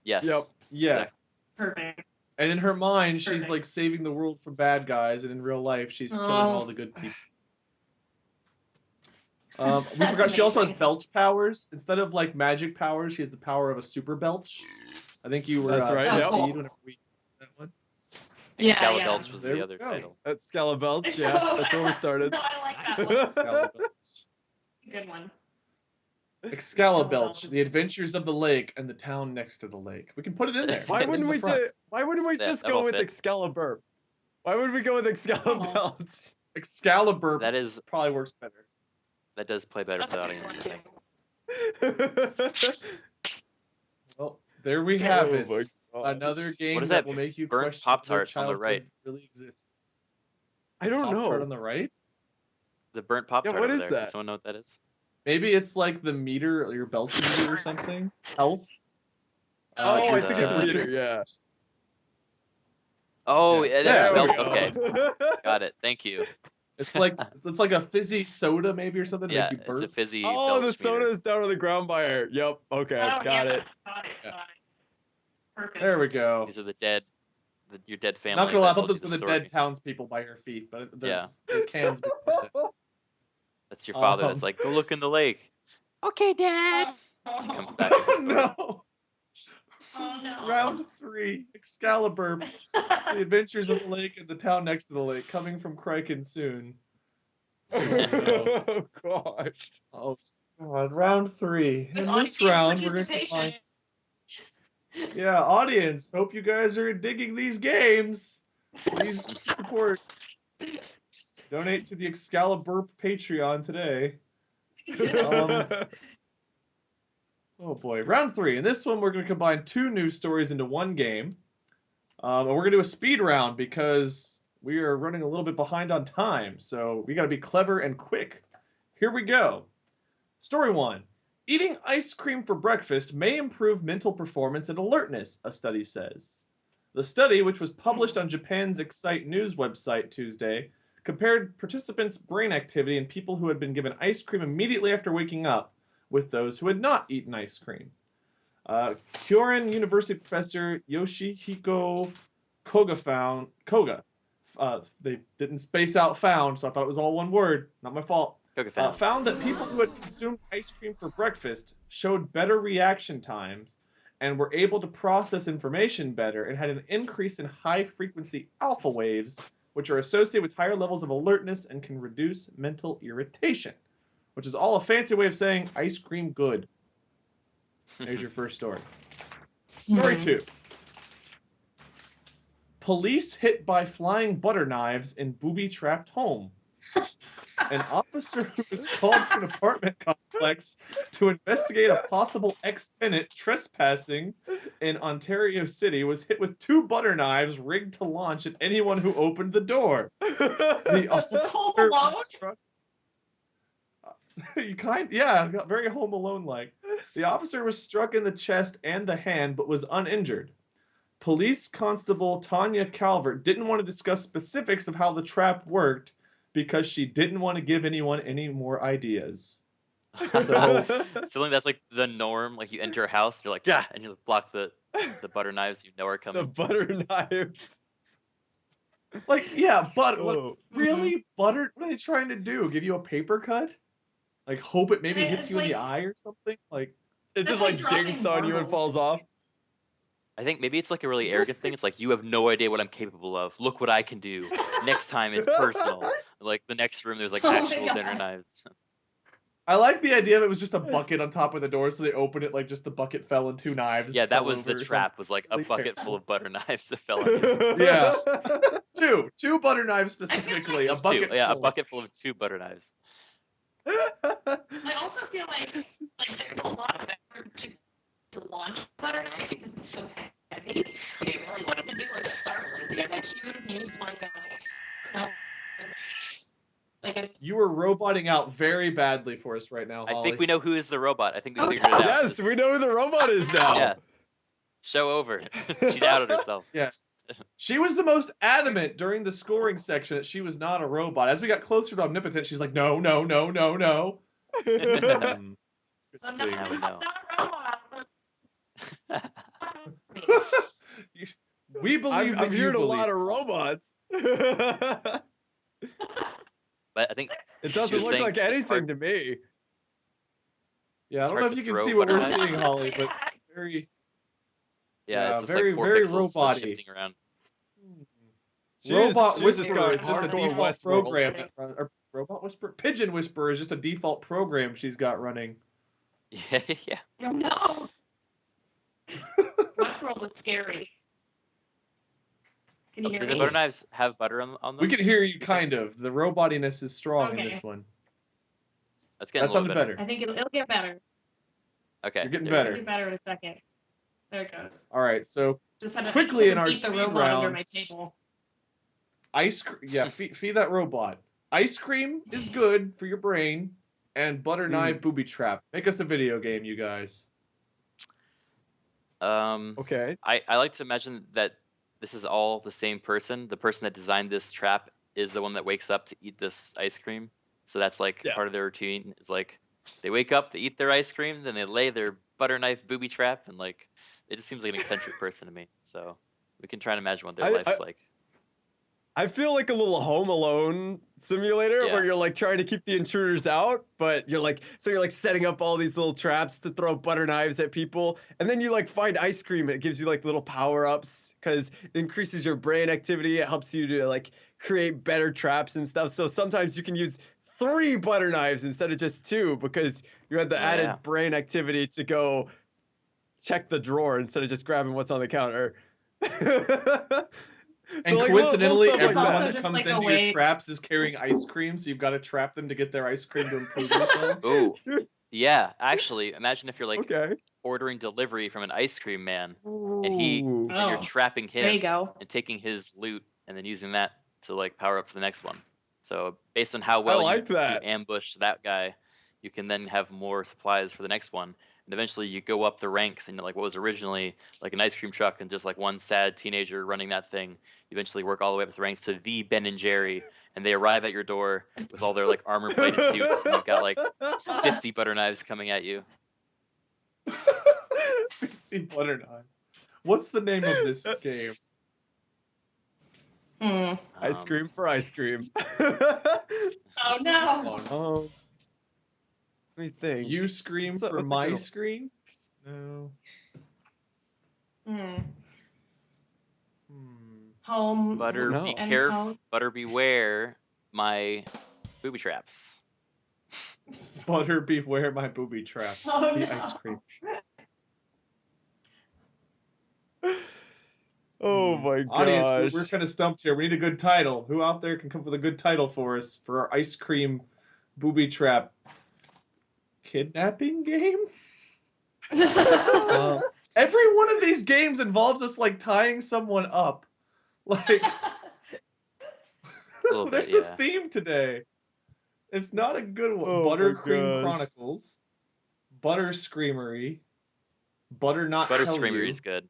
Yes. Yep. Yes. Perfect. And in her mind, she's Perfect. like saving the world from bad guys, and in real life, she's killing Oh. all the good people. We That's forgot she also has amazing. belch powers. Instead of like magic powers, she has the power of a super belch. I think you were That's right, yep. CC'd whenever we did that one. Yeah, Excalibur yeah. Belch was There the we other go. title. That's Scalabelch, So- yeah. That's where we started. No, I like that one. Excalibelch. Good one. Excalibelch, the adventures of the lake and the town next to the lake. We can put it in there. Why Put it in wouldn't the we front. why wouldn't we Yeah, just that'll go with fit. Excalibur? Why would we go with Excalibur? Excalibur That is probably works better. that does play better That's for the a good audience. one, I too. think. Well, there we have it. Oh my gosh. Another game is that that will make you burnt question whether Pop-Tart on the childhood right? really exists. I don't Pop-Tart know. on the right? The burnt Pop-Tart what over is there. that? Does someone know what that is? Maybe it's like the meter, your belch meter or something. Health. Oh, I it's, think it's uh, meter. Yeah. Oh, Yeah. yeah, There belt. we go. Okay, got it. Thank you. It's like a fizzy soda maybe or something to Yeah, make you it's a burp. fizzy. Oh, the belch meter. soda is down on the ground by her. Yep. Okay. Oh, Got yeah, it. Got it. Yeah. Got it. Perfect. There we go. These are the dead, your dead family. Not gonna lie, I that thought told you this the was the story. dead townspeople by her feet, but Yeah. the cans make more sense. That's your father. That's Um, like, go look in the lake. Okay, Dad. She comes back with the Oh sword. no! Oh, no. Round 3, Excalibur, The Adventures of the Lake and the Town Next to the Lake, coming from Criken soon. Oh gosh. Oh god, round 3. With In this audience round, we're gonna participation. combine. Yeah, audience. Hope you guys are digging these games. Please support. Donate to the Excalibur Patreon today. Oh boy, round 3. In this one, we're going to combine 2 news stories into one game. And we're going to do a speed round because we are running a little bit behind on time. So we got to be clever and quick. Here we go. Story 1. Eating ice cream for breakfast may improve mental performance and alertness, a study says. The study, which was published on Japan's Excite News website Tuesday, compared participants' brain activity in people who had been given ice cream immediately after waking up with those who had not eaten ice cream. Kyorin University professor Yoshihiko Koga, they didn't space out found, so I thought it was all one word, not my fault, found that people who had consumed ice cream for breakfast showed better reaction times and were able to process information better and had an increase in high-frequency alpha waves, which are associated with higher levels of alertness and can reduce mental irritation. Which is all a fancy way of saying ice cream good. There's your first story. Story 2. Police hit by flying butter knives in booby-trapped home. An officer who was called to an apartment complex to investigate a possible ex-tenant trespassing in Ontario City was hit with 2 butter knives rigged to launch at anyone who opened the door. The officer was struck. Got very Home Alone-like. The officer was struck in the chest and the hand, but was uninjured. Police Constable Tanya Calvert didn't want to discuss specifics of how the trap worked because she didn't want to give anyone any more ideas. So, still think that's like the norm. Like you enter a house, you're like, yeah, and you block the butter knives you know are coming. The butter knives. Like, yeah, but what, Oh. really? Butter? What are they trying to do? Give you a paper cut? Like, hope it maybe hits It's you in the like- eye or something? Like, It just like like dropping dinks on you and marbles. falls off. I think maybe it's like a really arrogant thing. It's like you have no idea what I'm capable of. Look what I can do. Next time it's personal. Like the next room, there's like Oh my actual dinner God. knives. I like the idea of it was just a bucket on top of the door, so they opened it like just the bucket fell and 2 knives. Yeah, that fell was the over or trap. Was like a Really bucket terrible. full of butter knives that fell on you. Yeah. something. 2 butter knives specifically. Just a bucket. 2. Yeah, a full. bucket full of 2 butter knives. I also feel like there's a lot of effort to launch butter knife because it's so heavy. They really wanted to do like startling damage. You would have used like a You were roboting out very badly for us right now, Holly. I think we know who is the robot. I think we Oh, figured it out. Yes, we know who the robot is now. Yeah. Show over. She's outed herself. She was the most adamant during the scoring section that she was not a robot. As we got closer to Omnipotent, she's like, no, no, no, no, no. I'm Interesting. Now we know. not a robot. We believe that I've you heard a lot believe. of robots. But I think It She doesn't was look saying like it's anything hard- to me. Yeah, I It's don't know hard if you to can throw see what butter we're knives. seeing, Holly, but very. yeah, Yeah, it's just very, like 4 very pixels like, robot-y. shifting around. Robot she's Whisperer gone is just a hardcore default Westworld. program. Or Robot Whisperer? Pigeon Whisperer is just a default program she's got running. Yeah, yeah. Oh, no. Westworld was scary. Can you Do hear the me? butter knives have butter on them? We can hear you kind of. The robotiness is strong in Okay. this one. That's getting That a little sounded better. better. I think it'll get better. Okay. You're getting there we It'll better. get better in a second. There it goes. All right, so Just had to quickly in our beat the speed robot under round, my table. feed that robot. Ice cream is good for your brain, and butter knife booby trap. Make us a video game, you guys. go. Okay. I like to imagine that this is all the same person. The person that designed this trap is the one that wakes up to eat this ice cream. So that's like Yeah. part of their routine is like they wake up, they eat their ice cream, then they lay their butter knife booby trap, and like it just seems like an eccentric person to me. So we can try and imagine what their life's like. I feel like a little Home Alone simulator where Yeah. you're like trying to keep the intruders out, but you're like setting up all these little traps to throw butter knives at people, and then you like find ice cream. And it gives you like little power ups because it increases your brain activity. It helps you to like create better traps and stuff. So sometimes you can use 3 butter knives instead of just 2 because you had the added Yeah. brain activity to go check the drawer instead of just grabbing what's on the counter. And like, coincidentally, little stuff like everyone that. that Just comes like a into your way- traps is carrying ice cream, so you've got to trap them to get their ice cream to improve themselves. Ooh. Yeah, actually, imagine if you're like Okay. ordering delivery from an ice cream man and you're Oh, trapping there you him go. and taking his loot and then using that to like power up for the next one. So based on how well like you that. ambush that guy, you can then have more supplies for the next one. And eventually you go up the ranks and like what was originally like an ice cream truck and just like one sad teenager running that thing, you eventually work all the way up the ranks to the Ben and Jerry, and they arrive at your door with all their like armor plated suits, and you've got like 50 butter knives coming at you. 50 butter knife. What's the name of this game? Ice cream for ice cream. Oh no. Oh, Let me think. you scream What's a- for what's a my good one? scream? No. Hmm. Hmm. Butter no. be And careful. how- Butter beware my booby traps. Butter beware my booby traps. Oh, the no. ice cream. Oh my Audience, gosh. we're kind of stumped here. We need a good title. Who out there can come up with a good title for us for our ice cream booby trap kidnapping game? Every one of these games involves us like tying someone up. Like little there's bit, a yeah. theme today. It's not a good one. Oh my Buttercream gosh. Chronicles, Butter Screamery, Butter Not Butter Tell Screamery You, is good.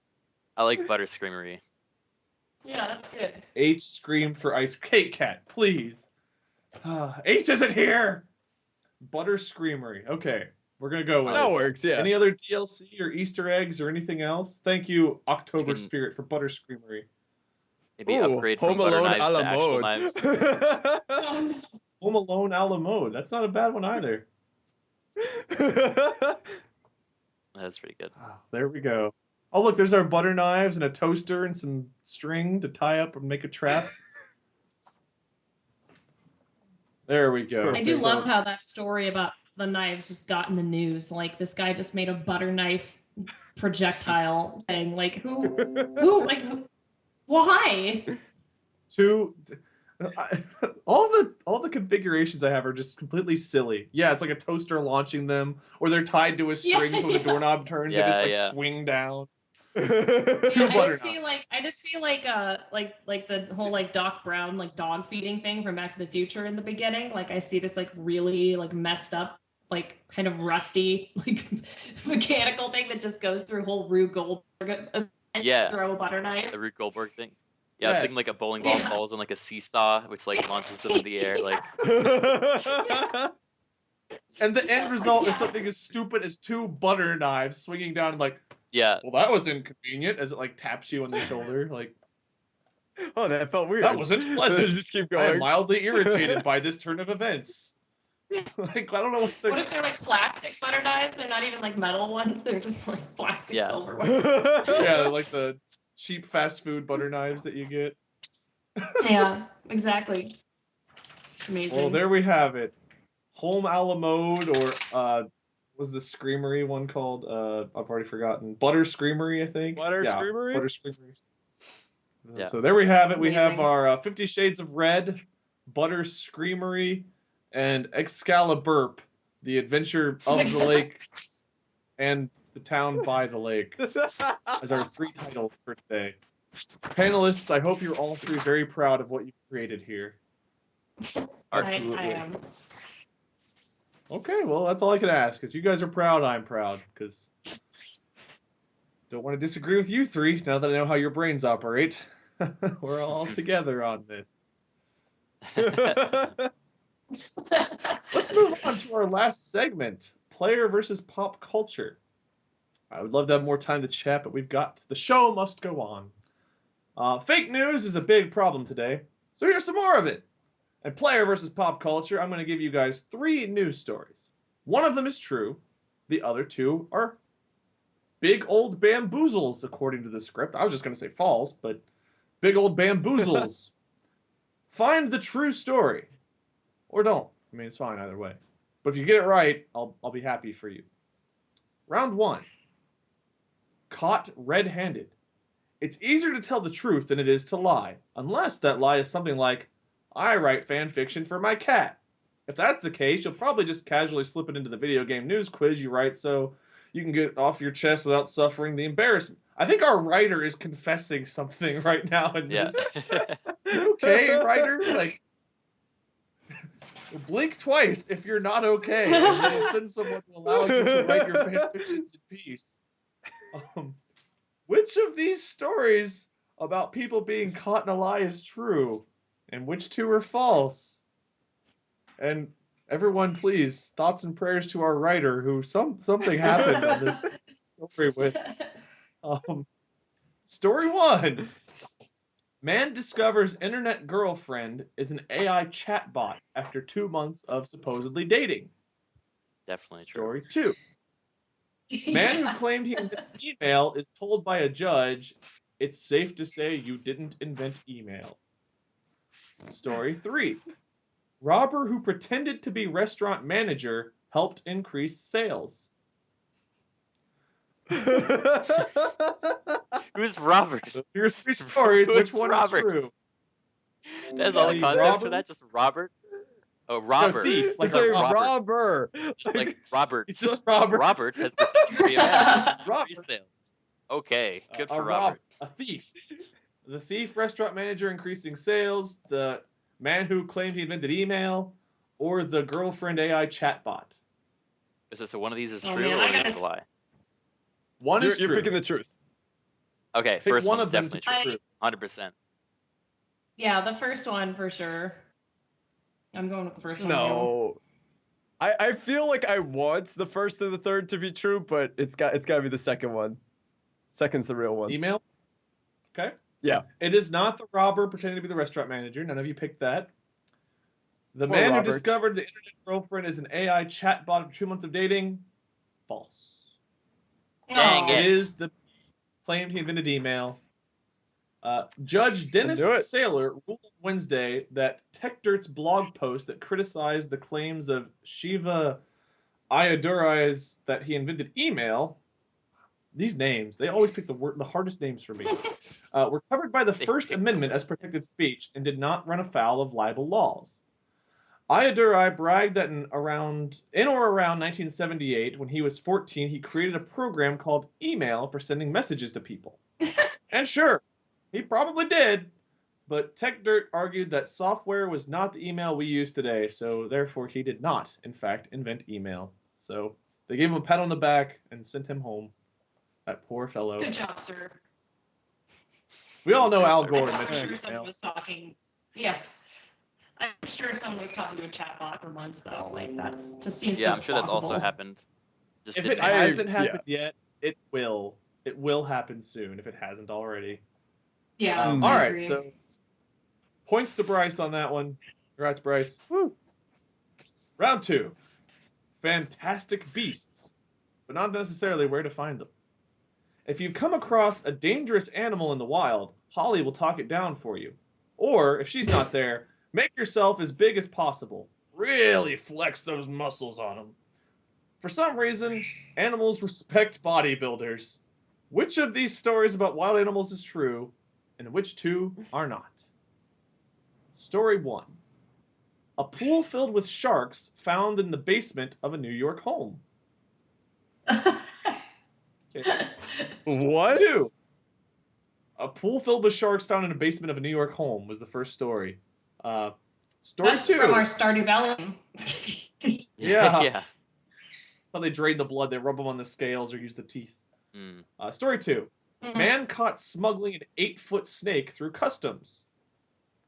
I like Butter Screamery. Yeah, that's good. H Scream for Ice Kate Cat, please. H isn't here. Butter Screamery. Okay, we're gonna go with That it. works, yeah. Any other DLC or Easter eggs or anything else? Thank you, October You can- Spirit, for Butter Screamery. Maybe Ooh, upgrade from Home butter Alone knives a to la actual mode. knives. Oh no. Home Alone a la mode. That's not a bad one either. That's pretty good. There we go. Oh, look, there's our butter knives and a toaster and some string to tie up and make a trap. There we go. I do Okay, love so- how that story about the knives just got in the news. Like this guy just made a butter knife projectile thing. Like why? All the configurations I have are just completely silly. Yeah, it's like a toaster launching them, or they're tied to a string so when the Yeah. doorknob turns, they Yeah, just like yeah. swing down. Yeah, Two butter I just see like the whole like Doc Brown like dog feeding thing from Back to the Future in the beginning. Like I see this like really like messed up like kind of rusty like mechanical thing that just goes through whole Rube Goldberg and Yeah. throw a butter knife. The Rube Goldberg thing. Yeah, I was thinking Yes. like a bowling ball Yeah. falls on like a seesaw, which like launches them in the air. Like, And the end result is Yeah. something as stupid as 2 butter knives swinging down, like, yeah, well, that was inconvenient, as it like taps you on the shoulder. Like, Oh, that felt weird. that wasn't pleasant. Just keep I am going. mildly irritated by this turn of events. Like, I don't know what What the. if they're like plastic butter knives? They're not even like metal ones. They're just like plastic Yeah. silver ones. Yeah, like the cheap fast food butter knives that you get. Yeah, exactly. Amazing. Well, there we have it. Home a la mode, or was the Screamery one called? I've already forgotten. Butter Screamery, I think. Butter yeah, Screamery? Butter Screamery. Yeah. So there we have it. We have Amazing. our 50 Shades of Red, Butter Screamery, and Excalibur, the adventure of the lake and the town by the lake, as our 3 titles for today. Panelists, I hope you're all 3 very proud of what you've created here. Absolutely. I am. Okay, well, that's all I can ask. Because you guys are proud, I'm proud. Because don't want to disagree with you 3 now that I know how your brains operate. We're all together on this. Let's move on to our last segment, player versus pop culture. I would love to have more time to chat, but the show must go on. Fake news is a big problem today, so here's some more of it. And player versus pop culture, I'm going to give you guys 3 news stories. One of them is true. The other 2 are big old bamboozles, according to the script. I was just going to say false, but big old bamboozles. Find the true story. Or don't. I mean, it's fine either way. But if you get it right, I'll be happy for you. Round 1. Caught red-handed. It's easier to tell the truth than it is to lie, unless that lie is something like, I write fan fiction for my cat. If that's the case, you'll probably just casually slip it into the video game news quiz you write so you can get it off your chest without suffering the embarrassment. I think our writer is confessing something right now in Yeah. this. You okay, writer? Like, blink twice if you're not okay, and we'll send someone to allow you to write your fan fictions in peace. Which of these stories about people being caught in a lie is true, and which 2 are false? And everyone, please, thoughts and prayers to our writer, who something happened on this story with. Story 1. Man discovers internet girlfriend is an AI chatbot after 2 months of supposedly dating. Definitely true. Story 2. Man who claimed he invented email is told by a judge, it's safe to say you didn't invent email. Story 3. Robber who pretended to be restaurant manager helped increase sales. Who's Robert? Here's 3 stories. Who's Which one Robert? is true? That's all the The context for robber? that? Just Robert? Oh, No, Robert. thief. Like It's a a robber. robber. Just like Robert. It's just Robert. Robert has pretended to be a manager. Robert. Sales. Okay, good for a Robert. A thief. The thief, restaurant manager, increasing sales. The man who claimed he invented email, or the girlfriend AI chatbot. So one of these is Oh, true, man, or I one of these gotta- is a lie? One is You're true. picking the truth. Okay, Pick first one one's of them definitely to true. be true. 100%. Yeah, the first one for sure. I'm going with the first one. No. I feel like I want the first and the third to be true, but it's got to be the second one. Second's the real one. Email. Okay. Yeah. It is not the robber pretending to be the restaurant manager. None of you picked that. The Poor man Robert. who discovered the internet girlfriend is an AI chatbot after 2 months of dating. False. Dang It it. is the claimed he invented email. Judge Dennis do it. Saylor ruled Wednesday that TechDirt's blog post that criticized the claims of Shiva Ayyadurai that he invented email. These names, they always pick the hardest names for me. Were covered by the They First pick the Amendment as worst. protected speech and did not run afoul of libel laws. Ayyadurai bragged that in or around 1978, when he was 14, he created a program called Email for sending messages to people. And sure, he probably did, but TechDirt argued that software was not the email we use today, so therefore he did not, in fact, invent email. So they gave him a pat on the back and sent him home. That poor fellow. Good job, sir. We all know Al I'm Gore I'm invented sure email. someone was talking. Yeah. I'm sure someone was talking to a chatbot for months, though. Like, that's just seems Yeah, so I'm sure that's also plausible. happened. Just If didn't it happen. hasn't yeah. happened yet, it will. It will happen soon if it hasn't already. Yeah. Mm. All I right, agree. so points to Bryce on that one. Congrats, Bryce. Woo. Round 2. Fantastic beasts, but not necessarily where to find them. If you come across a dangerous animal in the wild, Holly will talk it down for you. Or, if she's not there, make yourself as big as possible. Really flex those muscles on them. For some reason, animals respect bodybuilders. Which of these stories about wild animals is true, and which 2 are not? Story 1. A pool filled with sharks found in the basement of a New York home. Okay. What? 2. A pool filled with sharks found in a basement of a New York home was the first story. Story That's 2. from our Stardew Valley. Yeah. Yeah. How they drain the blood, they rub them on the scales or use the teeth. Mm. Story 2. Mhm. Man caught smuggling an 8-foot snake through customs.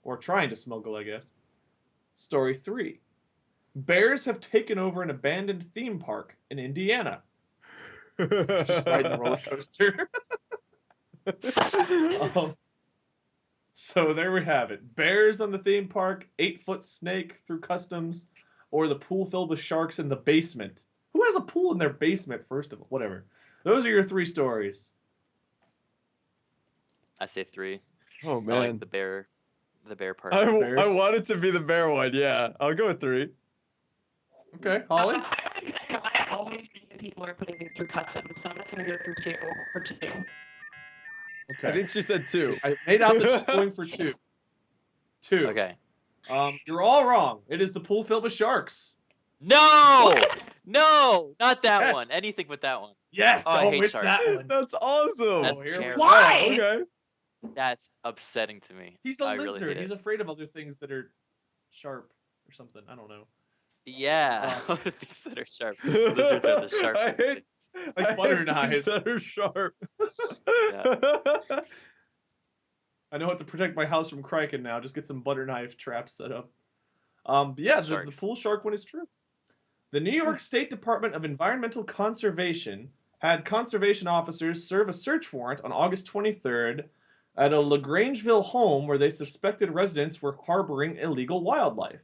Or trying to smuggle, I guess. Story 3. Bears have taken over an abandoned theme park in Indiana. Just riding the roller coaster. So there we have it. Bears on the theme park, 8-foot snake through customs, or the pool filled with sharks in the basement. Who has a pool in their basement, first of all? Whatever. Those are your 3 stories. I say 3. Oh I man. like the bear part. I Bears? want it to be the bear one. Yeah, I'll go with 3. Okay, Holly? I always think that people are putting these through customs, so I'm just going to go through 2 or 2. Okay. I think she said 2. I made out that she's going for 2. 2. Okay. You're all wrong. It is the pool filled with sharks. No! No! Not that Yes. one. Anything but that one. Yes. Oh, I hate it's sharks. that one. That's awesome. That's here we terrible. go. Why? Okay. That's upsetting to me. He's a I really lizard. hate He's it. afraid of other things that are sharp or something. I don't know. Yeah. Things that are sharp. Lizards are the sharpest I hate, things. Like I butter hate knives. things that are sharp. I know how to protect my house from Criken now. Just get some butter knife traps set up. But yeah, the Sharks. pool shark one is true. The New York State Department of Environmental Conservation had conservation officers serve a search warrant on August 23rd at a LaGrangeville home where they suspected residents were harboring illegal wildlife.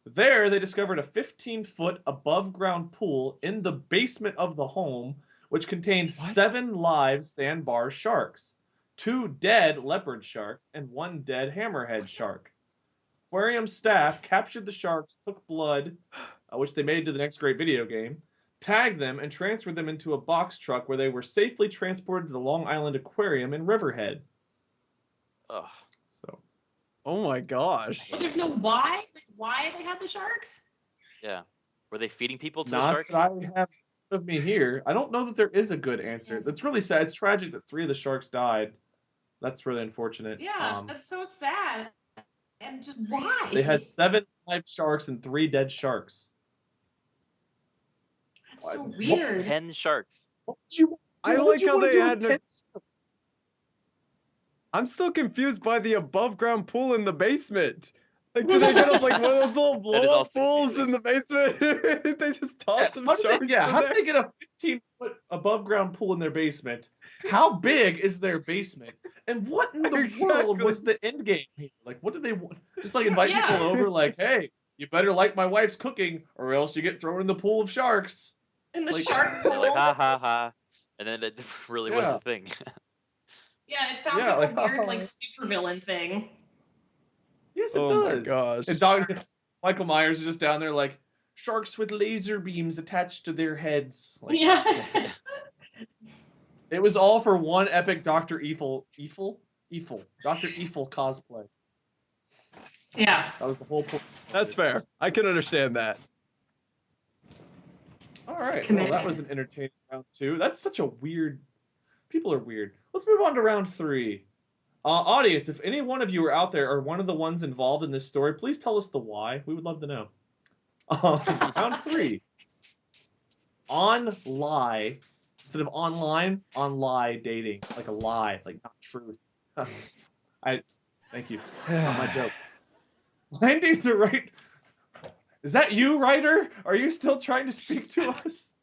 There, they discovered a 15-foot above-ground pool in the basement of the home, which contained 7 live sandbar sharks, 2 dead leopard sharks, and 1 dead hammerhead shark. Aquarium staff captured the sharks, took blood, which they made into the next great video game, tagged them, and transferred them into a box truck where they were safely transported to the Long Island Aquarium in Riverhead. Ugh. So, Oh my gosh. But there's no why? Like, why they had the sharks? Yeah. Were they feeding people to the not sharks? that I have of me here. I don't know that there is a good answer. That's really sad. It's tragic that 3 of the sharks died. That's really unfortunate. Yeah, that's so sad. And just why? They had 7 live sharks and 3 dead sharks. That's so What? weird. 10 sharks. What would you? I what would like you how wanna they do with had no- 10 sharks? I'm still confused by the above ground pool in the basement. Like, do they get up like one of those little blow up also pools confusing. in the basement? They just toss some sharks in How there? did they get a 15-foot above ground pool in their basement? How big is their basement? And what in the world Exactly. was the end game here? Like, what did they want? Just like invite Yeah. people over, like, hey, you better like my wife's cooking, or else you get thrown in the pool of sharks. In the like- shark They're pool. like, ha ha ha. And then it really was Yeah. a thing. Yeah, it sounds Yeah, like a like, weird, like, supervillain thing. Yes, it Oh does. my gosh. And Michael Myers is just down there like, sharks with laser beams attached to their heads. Like, Yeah. it was all for one epic Dr. Dr. Evil cosplay. Yeah. That was the whole point. That's fair. I can understand that. All right. Well, Commitment. that was an entertaining round 2. That's such a weird. People are weird. Let's move on to round 3. Audience, if any one of you are out there or one of the ones involved in this story, please tell us the why. We would love to know. Round 3. On lie. Instead of online, on lie dating. Like a lie, like not truth. Thank you. Not my joke. Finding the right. Is that you, writer? Are you still trying to speak to us?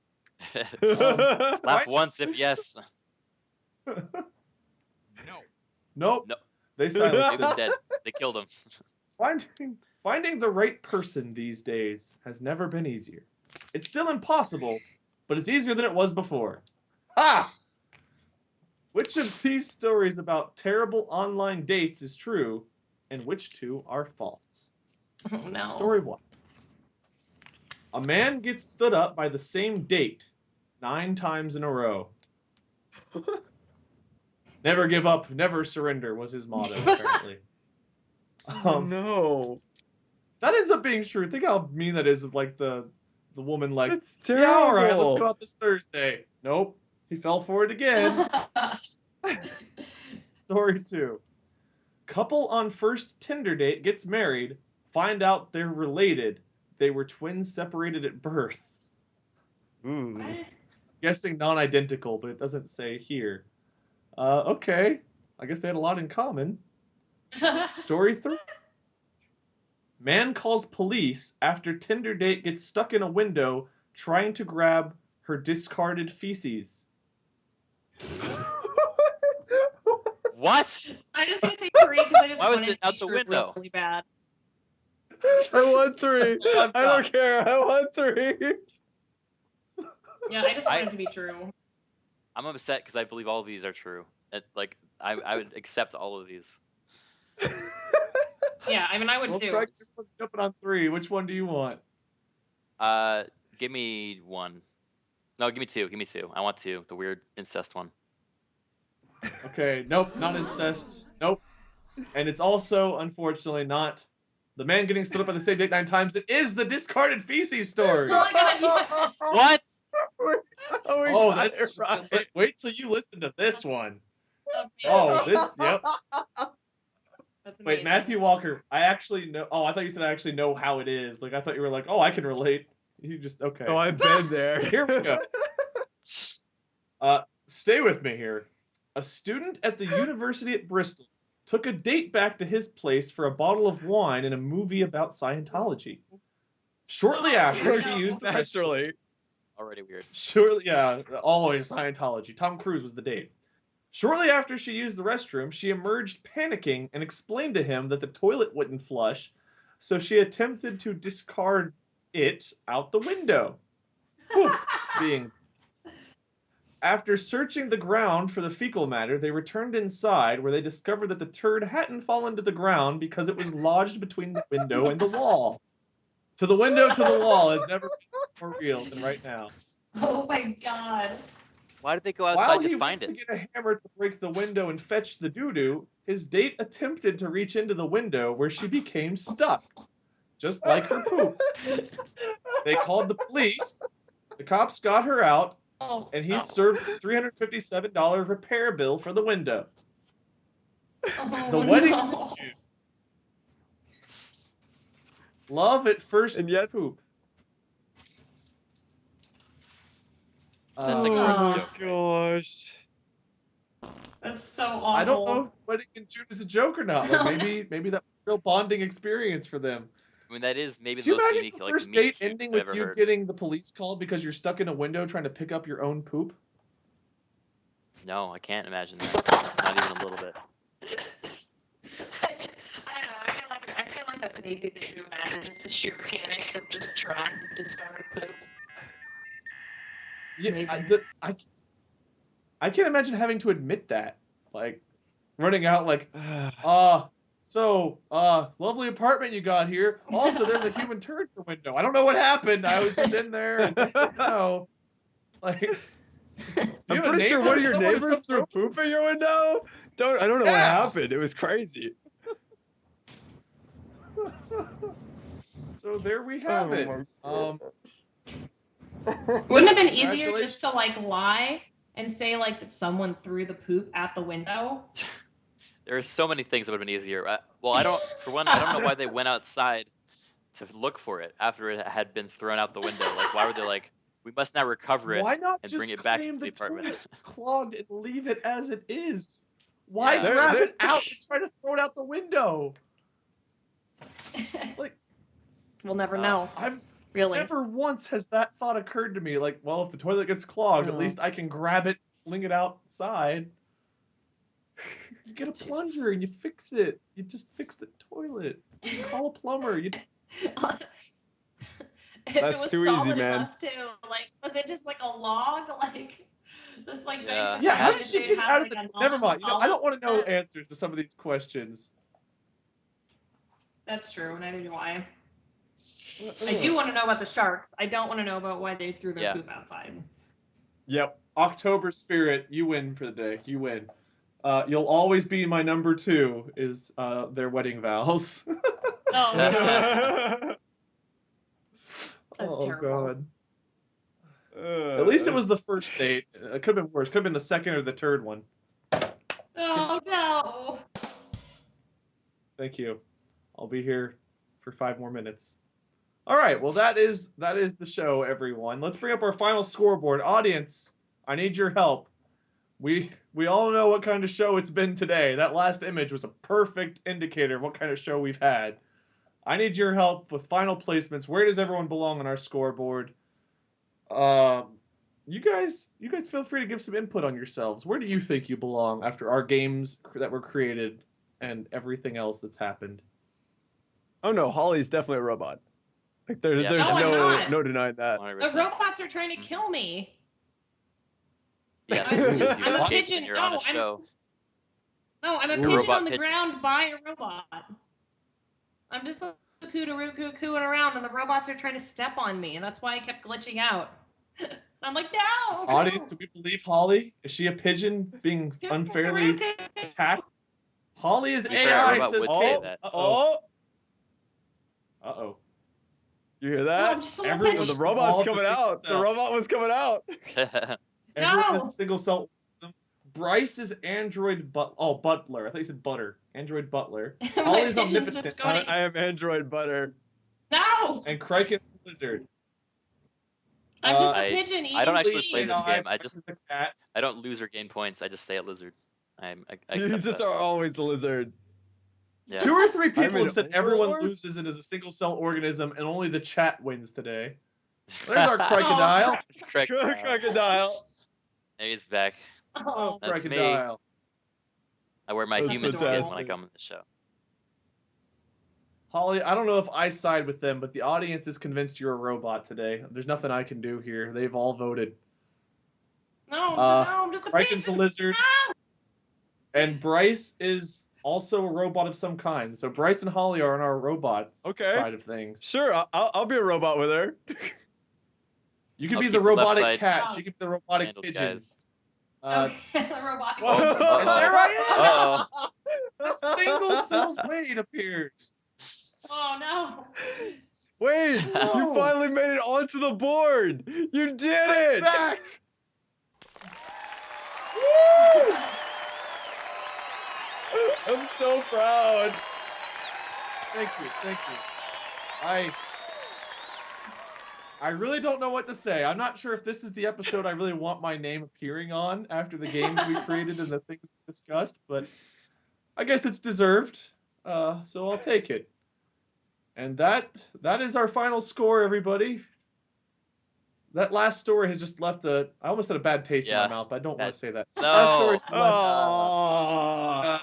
Laugh once if yes. Nope. No. They He silenced was him. dead. They killed him. Finding the right person these days has never been easier. It's still impossible, but it's easier than it was before. Ha! Which of these stories about terrible online dates is true, and which 2 are false? Oh, no. Story 1. A man gets stood up by the same date 9 times in a row. Never give up, never surrender was his motto, apparently. No. That ends up being true. Think how mean that is of like the woman like, That's terrible. yeah, all right, let's go out this Thursday. Nope. He fell for it again. Story 2. Couple on first Tinder date gets married, find out they're related. They were twins separated at birth. Ooh. Guessing non-identical, but it doesn't say here. Okay. I guess they had a lot in common. Story 3. Man calls police after Tinder date gets stuck in a window trying to grab her discarded feces. What? I'm just gonna say 3 because I just Why was wanted it to out be the true window? really bad. I want 3. That's all I've I got. don't care. I want 3. Yeah, I just wanted it to be true. I'm upset because I believe all of these are true. Like I would accept all of these. Yeah, I mean, I would Well, too. Criken, let's jump it on 3. Which one do you want? Give me 1. No, give me 2. Give me 2. I want 2. The weird incest one. Okay, nope, not incest. Nope. And it's also, unfortunately, not the man getting stood up on the same date 9 times. It is the discarded feces story. Oh my god, yes! What? Oh, that's right. Wait till you listen to this one. Okay. Oh, this, yep. That's Wait, amazing. Matthew Walker, I actually know. Oh, I thought you said I actually know how it is. Like, I thought you were like, oh, I can relate. You just, okay. Oh, I've been there. Here we go. Stay with me here. A student at the University at Bristol took a date back to his place for a bottle of wine in a movie about Scientology. Shortly after, she used the restroom. Naturally. Already weird. Shortly, yeah, always Scientology. Tom Cruise was the date. Shortly after she used the restroom, she emerged panicking and explained to him that the toilet wouldn't flush, so she attempted to discard it out the window. Poop being. After searching the ground for the fecal matter, they returned inside where they discovered that the turd hadn't fallen to the ground because it was lodged between the window and the wall. To the window, to the wall has never been more real than right now. Oh my god. Why did they go outside While to he find went it? to get a hammer to break the window and fetch the doo-doo, his date attempted to reach into the window where she became stuck, just like her poop. They called the police, the cops got her out, Oh, and he no. served a $357 repair bill for the window. Oh, The wedding's no. in June. Love at first And yet- poop. That's a Oh gross my joke. gosh. That's so awful. I don't know if wedding in June is a joke or not. Like maybe that's a real bonding experience for them. I mean, that is maybe Can the you most imagine unique the like first meet date cute ending I've with ever you heard. getting the police called because you're stuck in a window trying to pick up your own poop? No, I can't imagine that. Not even a little bit. I don't know. I feel like that's an easy thing to imagine. Just the sheer panic of just trying to discard poop. Yeah, Amazing. I can't imagine having to admit that. Like, running out like, lovely apartment you got here. Also, there's a human turd in your window. I don't know what happened. I was just in there and just didn't know. Like, do you I'm have a pretty sure neighbor one or of your someone who neighbors comes threw over? poop at your window. I don't know what Yeah. happened. It was crazy. So there we have it. Wouldn't it have been easier Congratulations. just to like lie and say like that someone threw the poop at the window? There are so many things that would have been easier. Well, I don't. For one, I don't know why they went outside to look for it after it had been thrown out the window. Like, why were they like, we must now recover it Why not and just bring it back claim into the apartment? toilet's clogged and leave it as it is? Why Yeah. grab They're- it out and try to throw it out the window? Like, We'll never know. I've Really. never once has that thought occurred to me. Like, well, if the toilet gets clogged, at Oh. least I can grab it, fling it outside. You get a Jesus. plunger and you fix it. You just fix the toilet. You call a plumber. You If That's it was too easy, solid man. enough too, like, was it just like a log, like this, like Yeah. nice? Yeah, how Has- did she it get have, out of like, the? a Never mind. You know, I don't want to know non-solid? answers to some of these questions. That's true. Neither do I. I do want to know about the sharks. I don't want to know about why they threw their poop outside. Yep. October Spirit, you win for the day. You win. You'll always be my number 2 is their wedding vows. Oh, God. Uh, That's Oh, terrible. God. At least it was the first date. It could have been worse. Could have been the second or the third one. Oh, no. Thank you. I'll be here for 5 more minutes. All right. Well, that is the show, everyone. Let's bring up our final scoreboard. Audience, I need your help. We all know what kind of show it's been today. That last image was a perfect indicator of what kind of show we've had. I need your help with final placements. Where does everyone belong on our scoreboard? You guys feel free to give some input on yourselves. Where do you think you belong after our games that were created and everything else that's happened? Oh no, Holly's definitely a robot. Like there's Yeah. there's No, I'm no not. no denying that. 100%. The robots are trying to kill me. Yes, I'm because just- you I'm a escaped pigeon. and you're on No, a show. No, I'm a Ooh. pigeon Robot on the pigeon. ground by a robot. I'm just like cooing around, and the robots are trying to step on me, and that's why I kept glitching out. I'm like, no! Audience, do we believe Holly? Is she a pigeon being unfairly attacked? Holly is To be fair, a AI, robot says would say Kit. that. Uh-oh. Oh, Uh-oh. you hear No, that? I'm just a little Everyone- Oh, pigeon. the robot's All the coming single out. The cells. robot was coming out. Everyone No. has a single cell. Bryce is Android Butler. I thought you said Butter. Android Butler. My Holly's pigeon's omnipotent. just I, going. I am Android Butter. No! And Criken's Lizard. I'm just a I- pigeon eating I don't actually seeds. play this game. I Bryce just- is a cat. I don't lose or gain points. I just stay at lizard. I You accept just that. are always the lizard. Yeah. 2 or 3 I'm people an have said everyone overlord? loses it as a single cell organism, and only the chat wins today. There's our crocodile. Correct. Crocodile. Hey, he's back. Oh, That's me. Crocodile. I wear my That's human skin when I fantastic. come on the show. Holly, I don't know if I side with them, but the audience is convinced you're a robot today. There's nothing I can do here. They've all voted. no, I'm just a Criken's a pigeon. lizard. And Bryce is also a robot of some kind. So Bryce and Holly are on our robots Okay. side of things. Sure, I'll be a robot with her. You could I'll be keep the the left robotic side cat. Oh. She could be the robotic handled, pigeon. guys. Okay, the robot. Whoa. And there I Uh-oh. am! A single cell Wade appears. Oh no. Wait, No. you finally made it onto the board. You did it. Back! I'm so proud. Thank you, thank you. I really don't know what to say. I'm not sure if this is the episode I really want my name appearing on after the games we created and the things discussed, but I guess it's deserved. So I'll take it. And that is our final score, everybody. That last story has just left I almost had a bad taste in Yeah. my mouth, but I don't want to say that. No. Last story has left, Oh.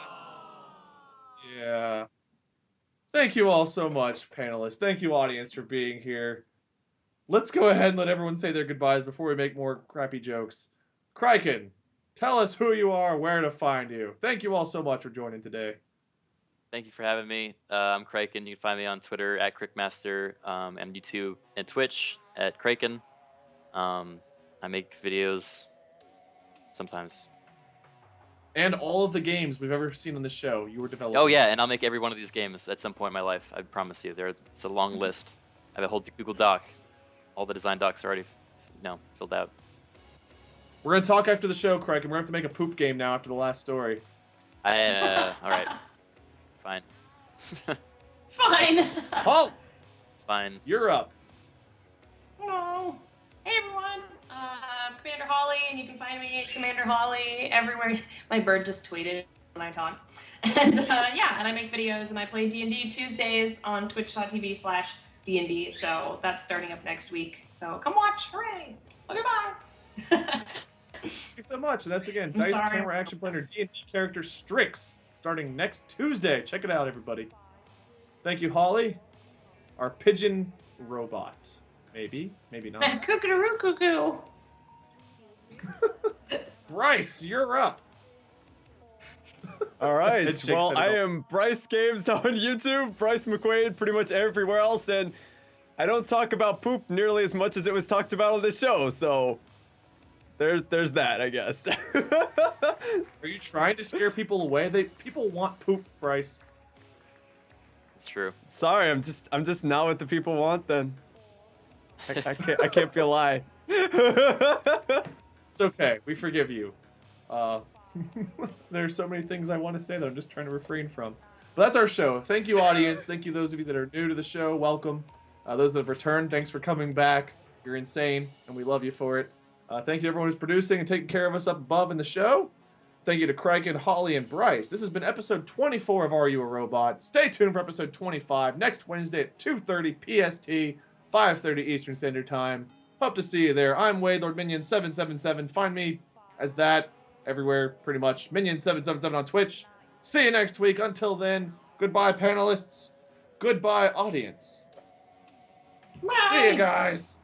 yeah. Thank you all so much, panelists. Thank you, audience, for being here. Let's go ahead and let everyone say their goodbyes before we make more crappy jokes. Criken, tell us who you are, where to find you. Thank you all so much for joining today. Thank you for having me. I'm Criken. You can find me on Twitter at Crickmaster, and YouTube and Twitch at Criken. I make videos sometimes. And all of the games we've ever seen on the show, you were developing. Oh yeah, and I'll make every one of these games at some point in my life. I promise you. It's a long list. I have a whole Google Doc. All the design docs are already, filled out. We're going to talk after the show, Criken. We're going to have to make a poop game now after the last story. All right, fine, Fine. Paul, fine. you're up. Hello. Hey everyone. Commander Holly, and you can find me at Commander Holly everywhere. My bird just tweeted when I talk. And yeah, and I make videos and I play D&D Tuesdays on twitch.tv/D&D. So that's starting up next week. So come watch. Hooray. Okay, bye. Thank you so much. And that's, again, I'm Dice sorry. Camera Action Planner D&D character Strix, starting next Tuesday. Check it out, everybody. Thank you, Holly. Our pigeon robot. Maybe, maybe not. Cuckoo cuckoo. Bryce, you're up. All right. It's Jake Well, said it I all. am BryceGames on YouTube, Bryce McQuaid pretty much everywhere else, and I don't talk about poop nearly as much as it was talked about on the show, so there's that, I guess. Are you trying to scare people away? People want poop, Bryce. It's true. Sorry, I'm just not what the people want then. I can't be a lie. It's okay. We forgive you. There's so many things I want to say that I'm just trying to refrain from. But that's our show. Thank you, audience. Thank you, those of you that are new to the show. Welcome. Those that have returned, thanks for coming back. You're insane, and we love you for it. Thank you to everyone who's producing and taking care of us up above in the show. Thank you to Criken, Holly, and Bryce. This has been episode 24 of Are You a Robot? Stay tuned for episode 25 next Wednesday at 2:30 PST, 5:30 Eastern Standard Time. Hope to see you there. I'm Wade, LordMinion777. Find me as that everywhere, pretty much. Minion777 on Twitch. See you next week. Until then, goodbye, panelists. Goodbye, audience. Bye. See you guys.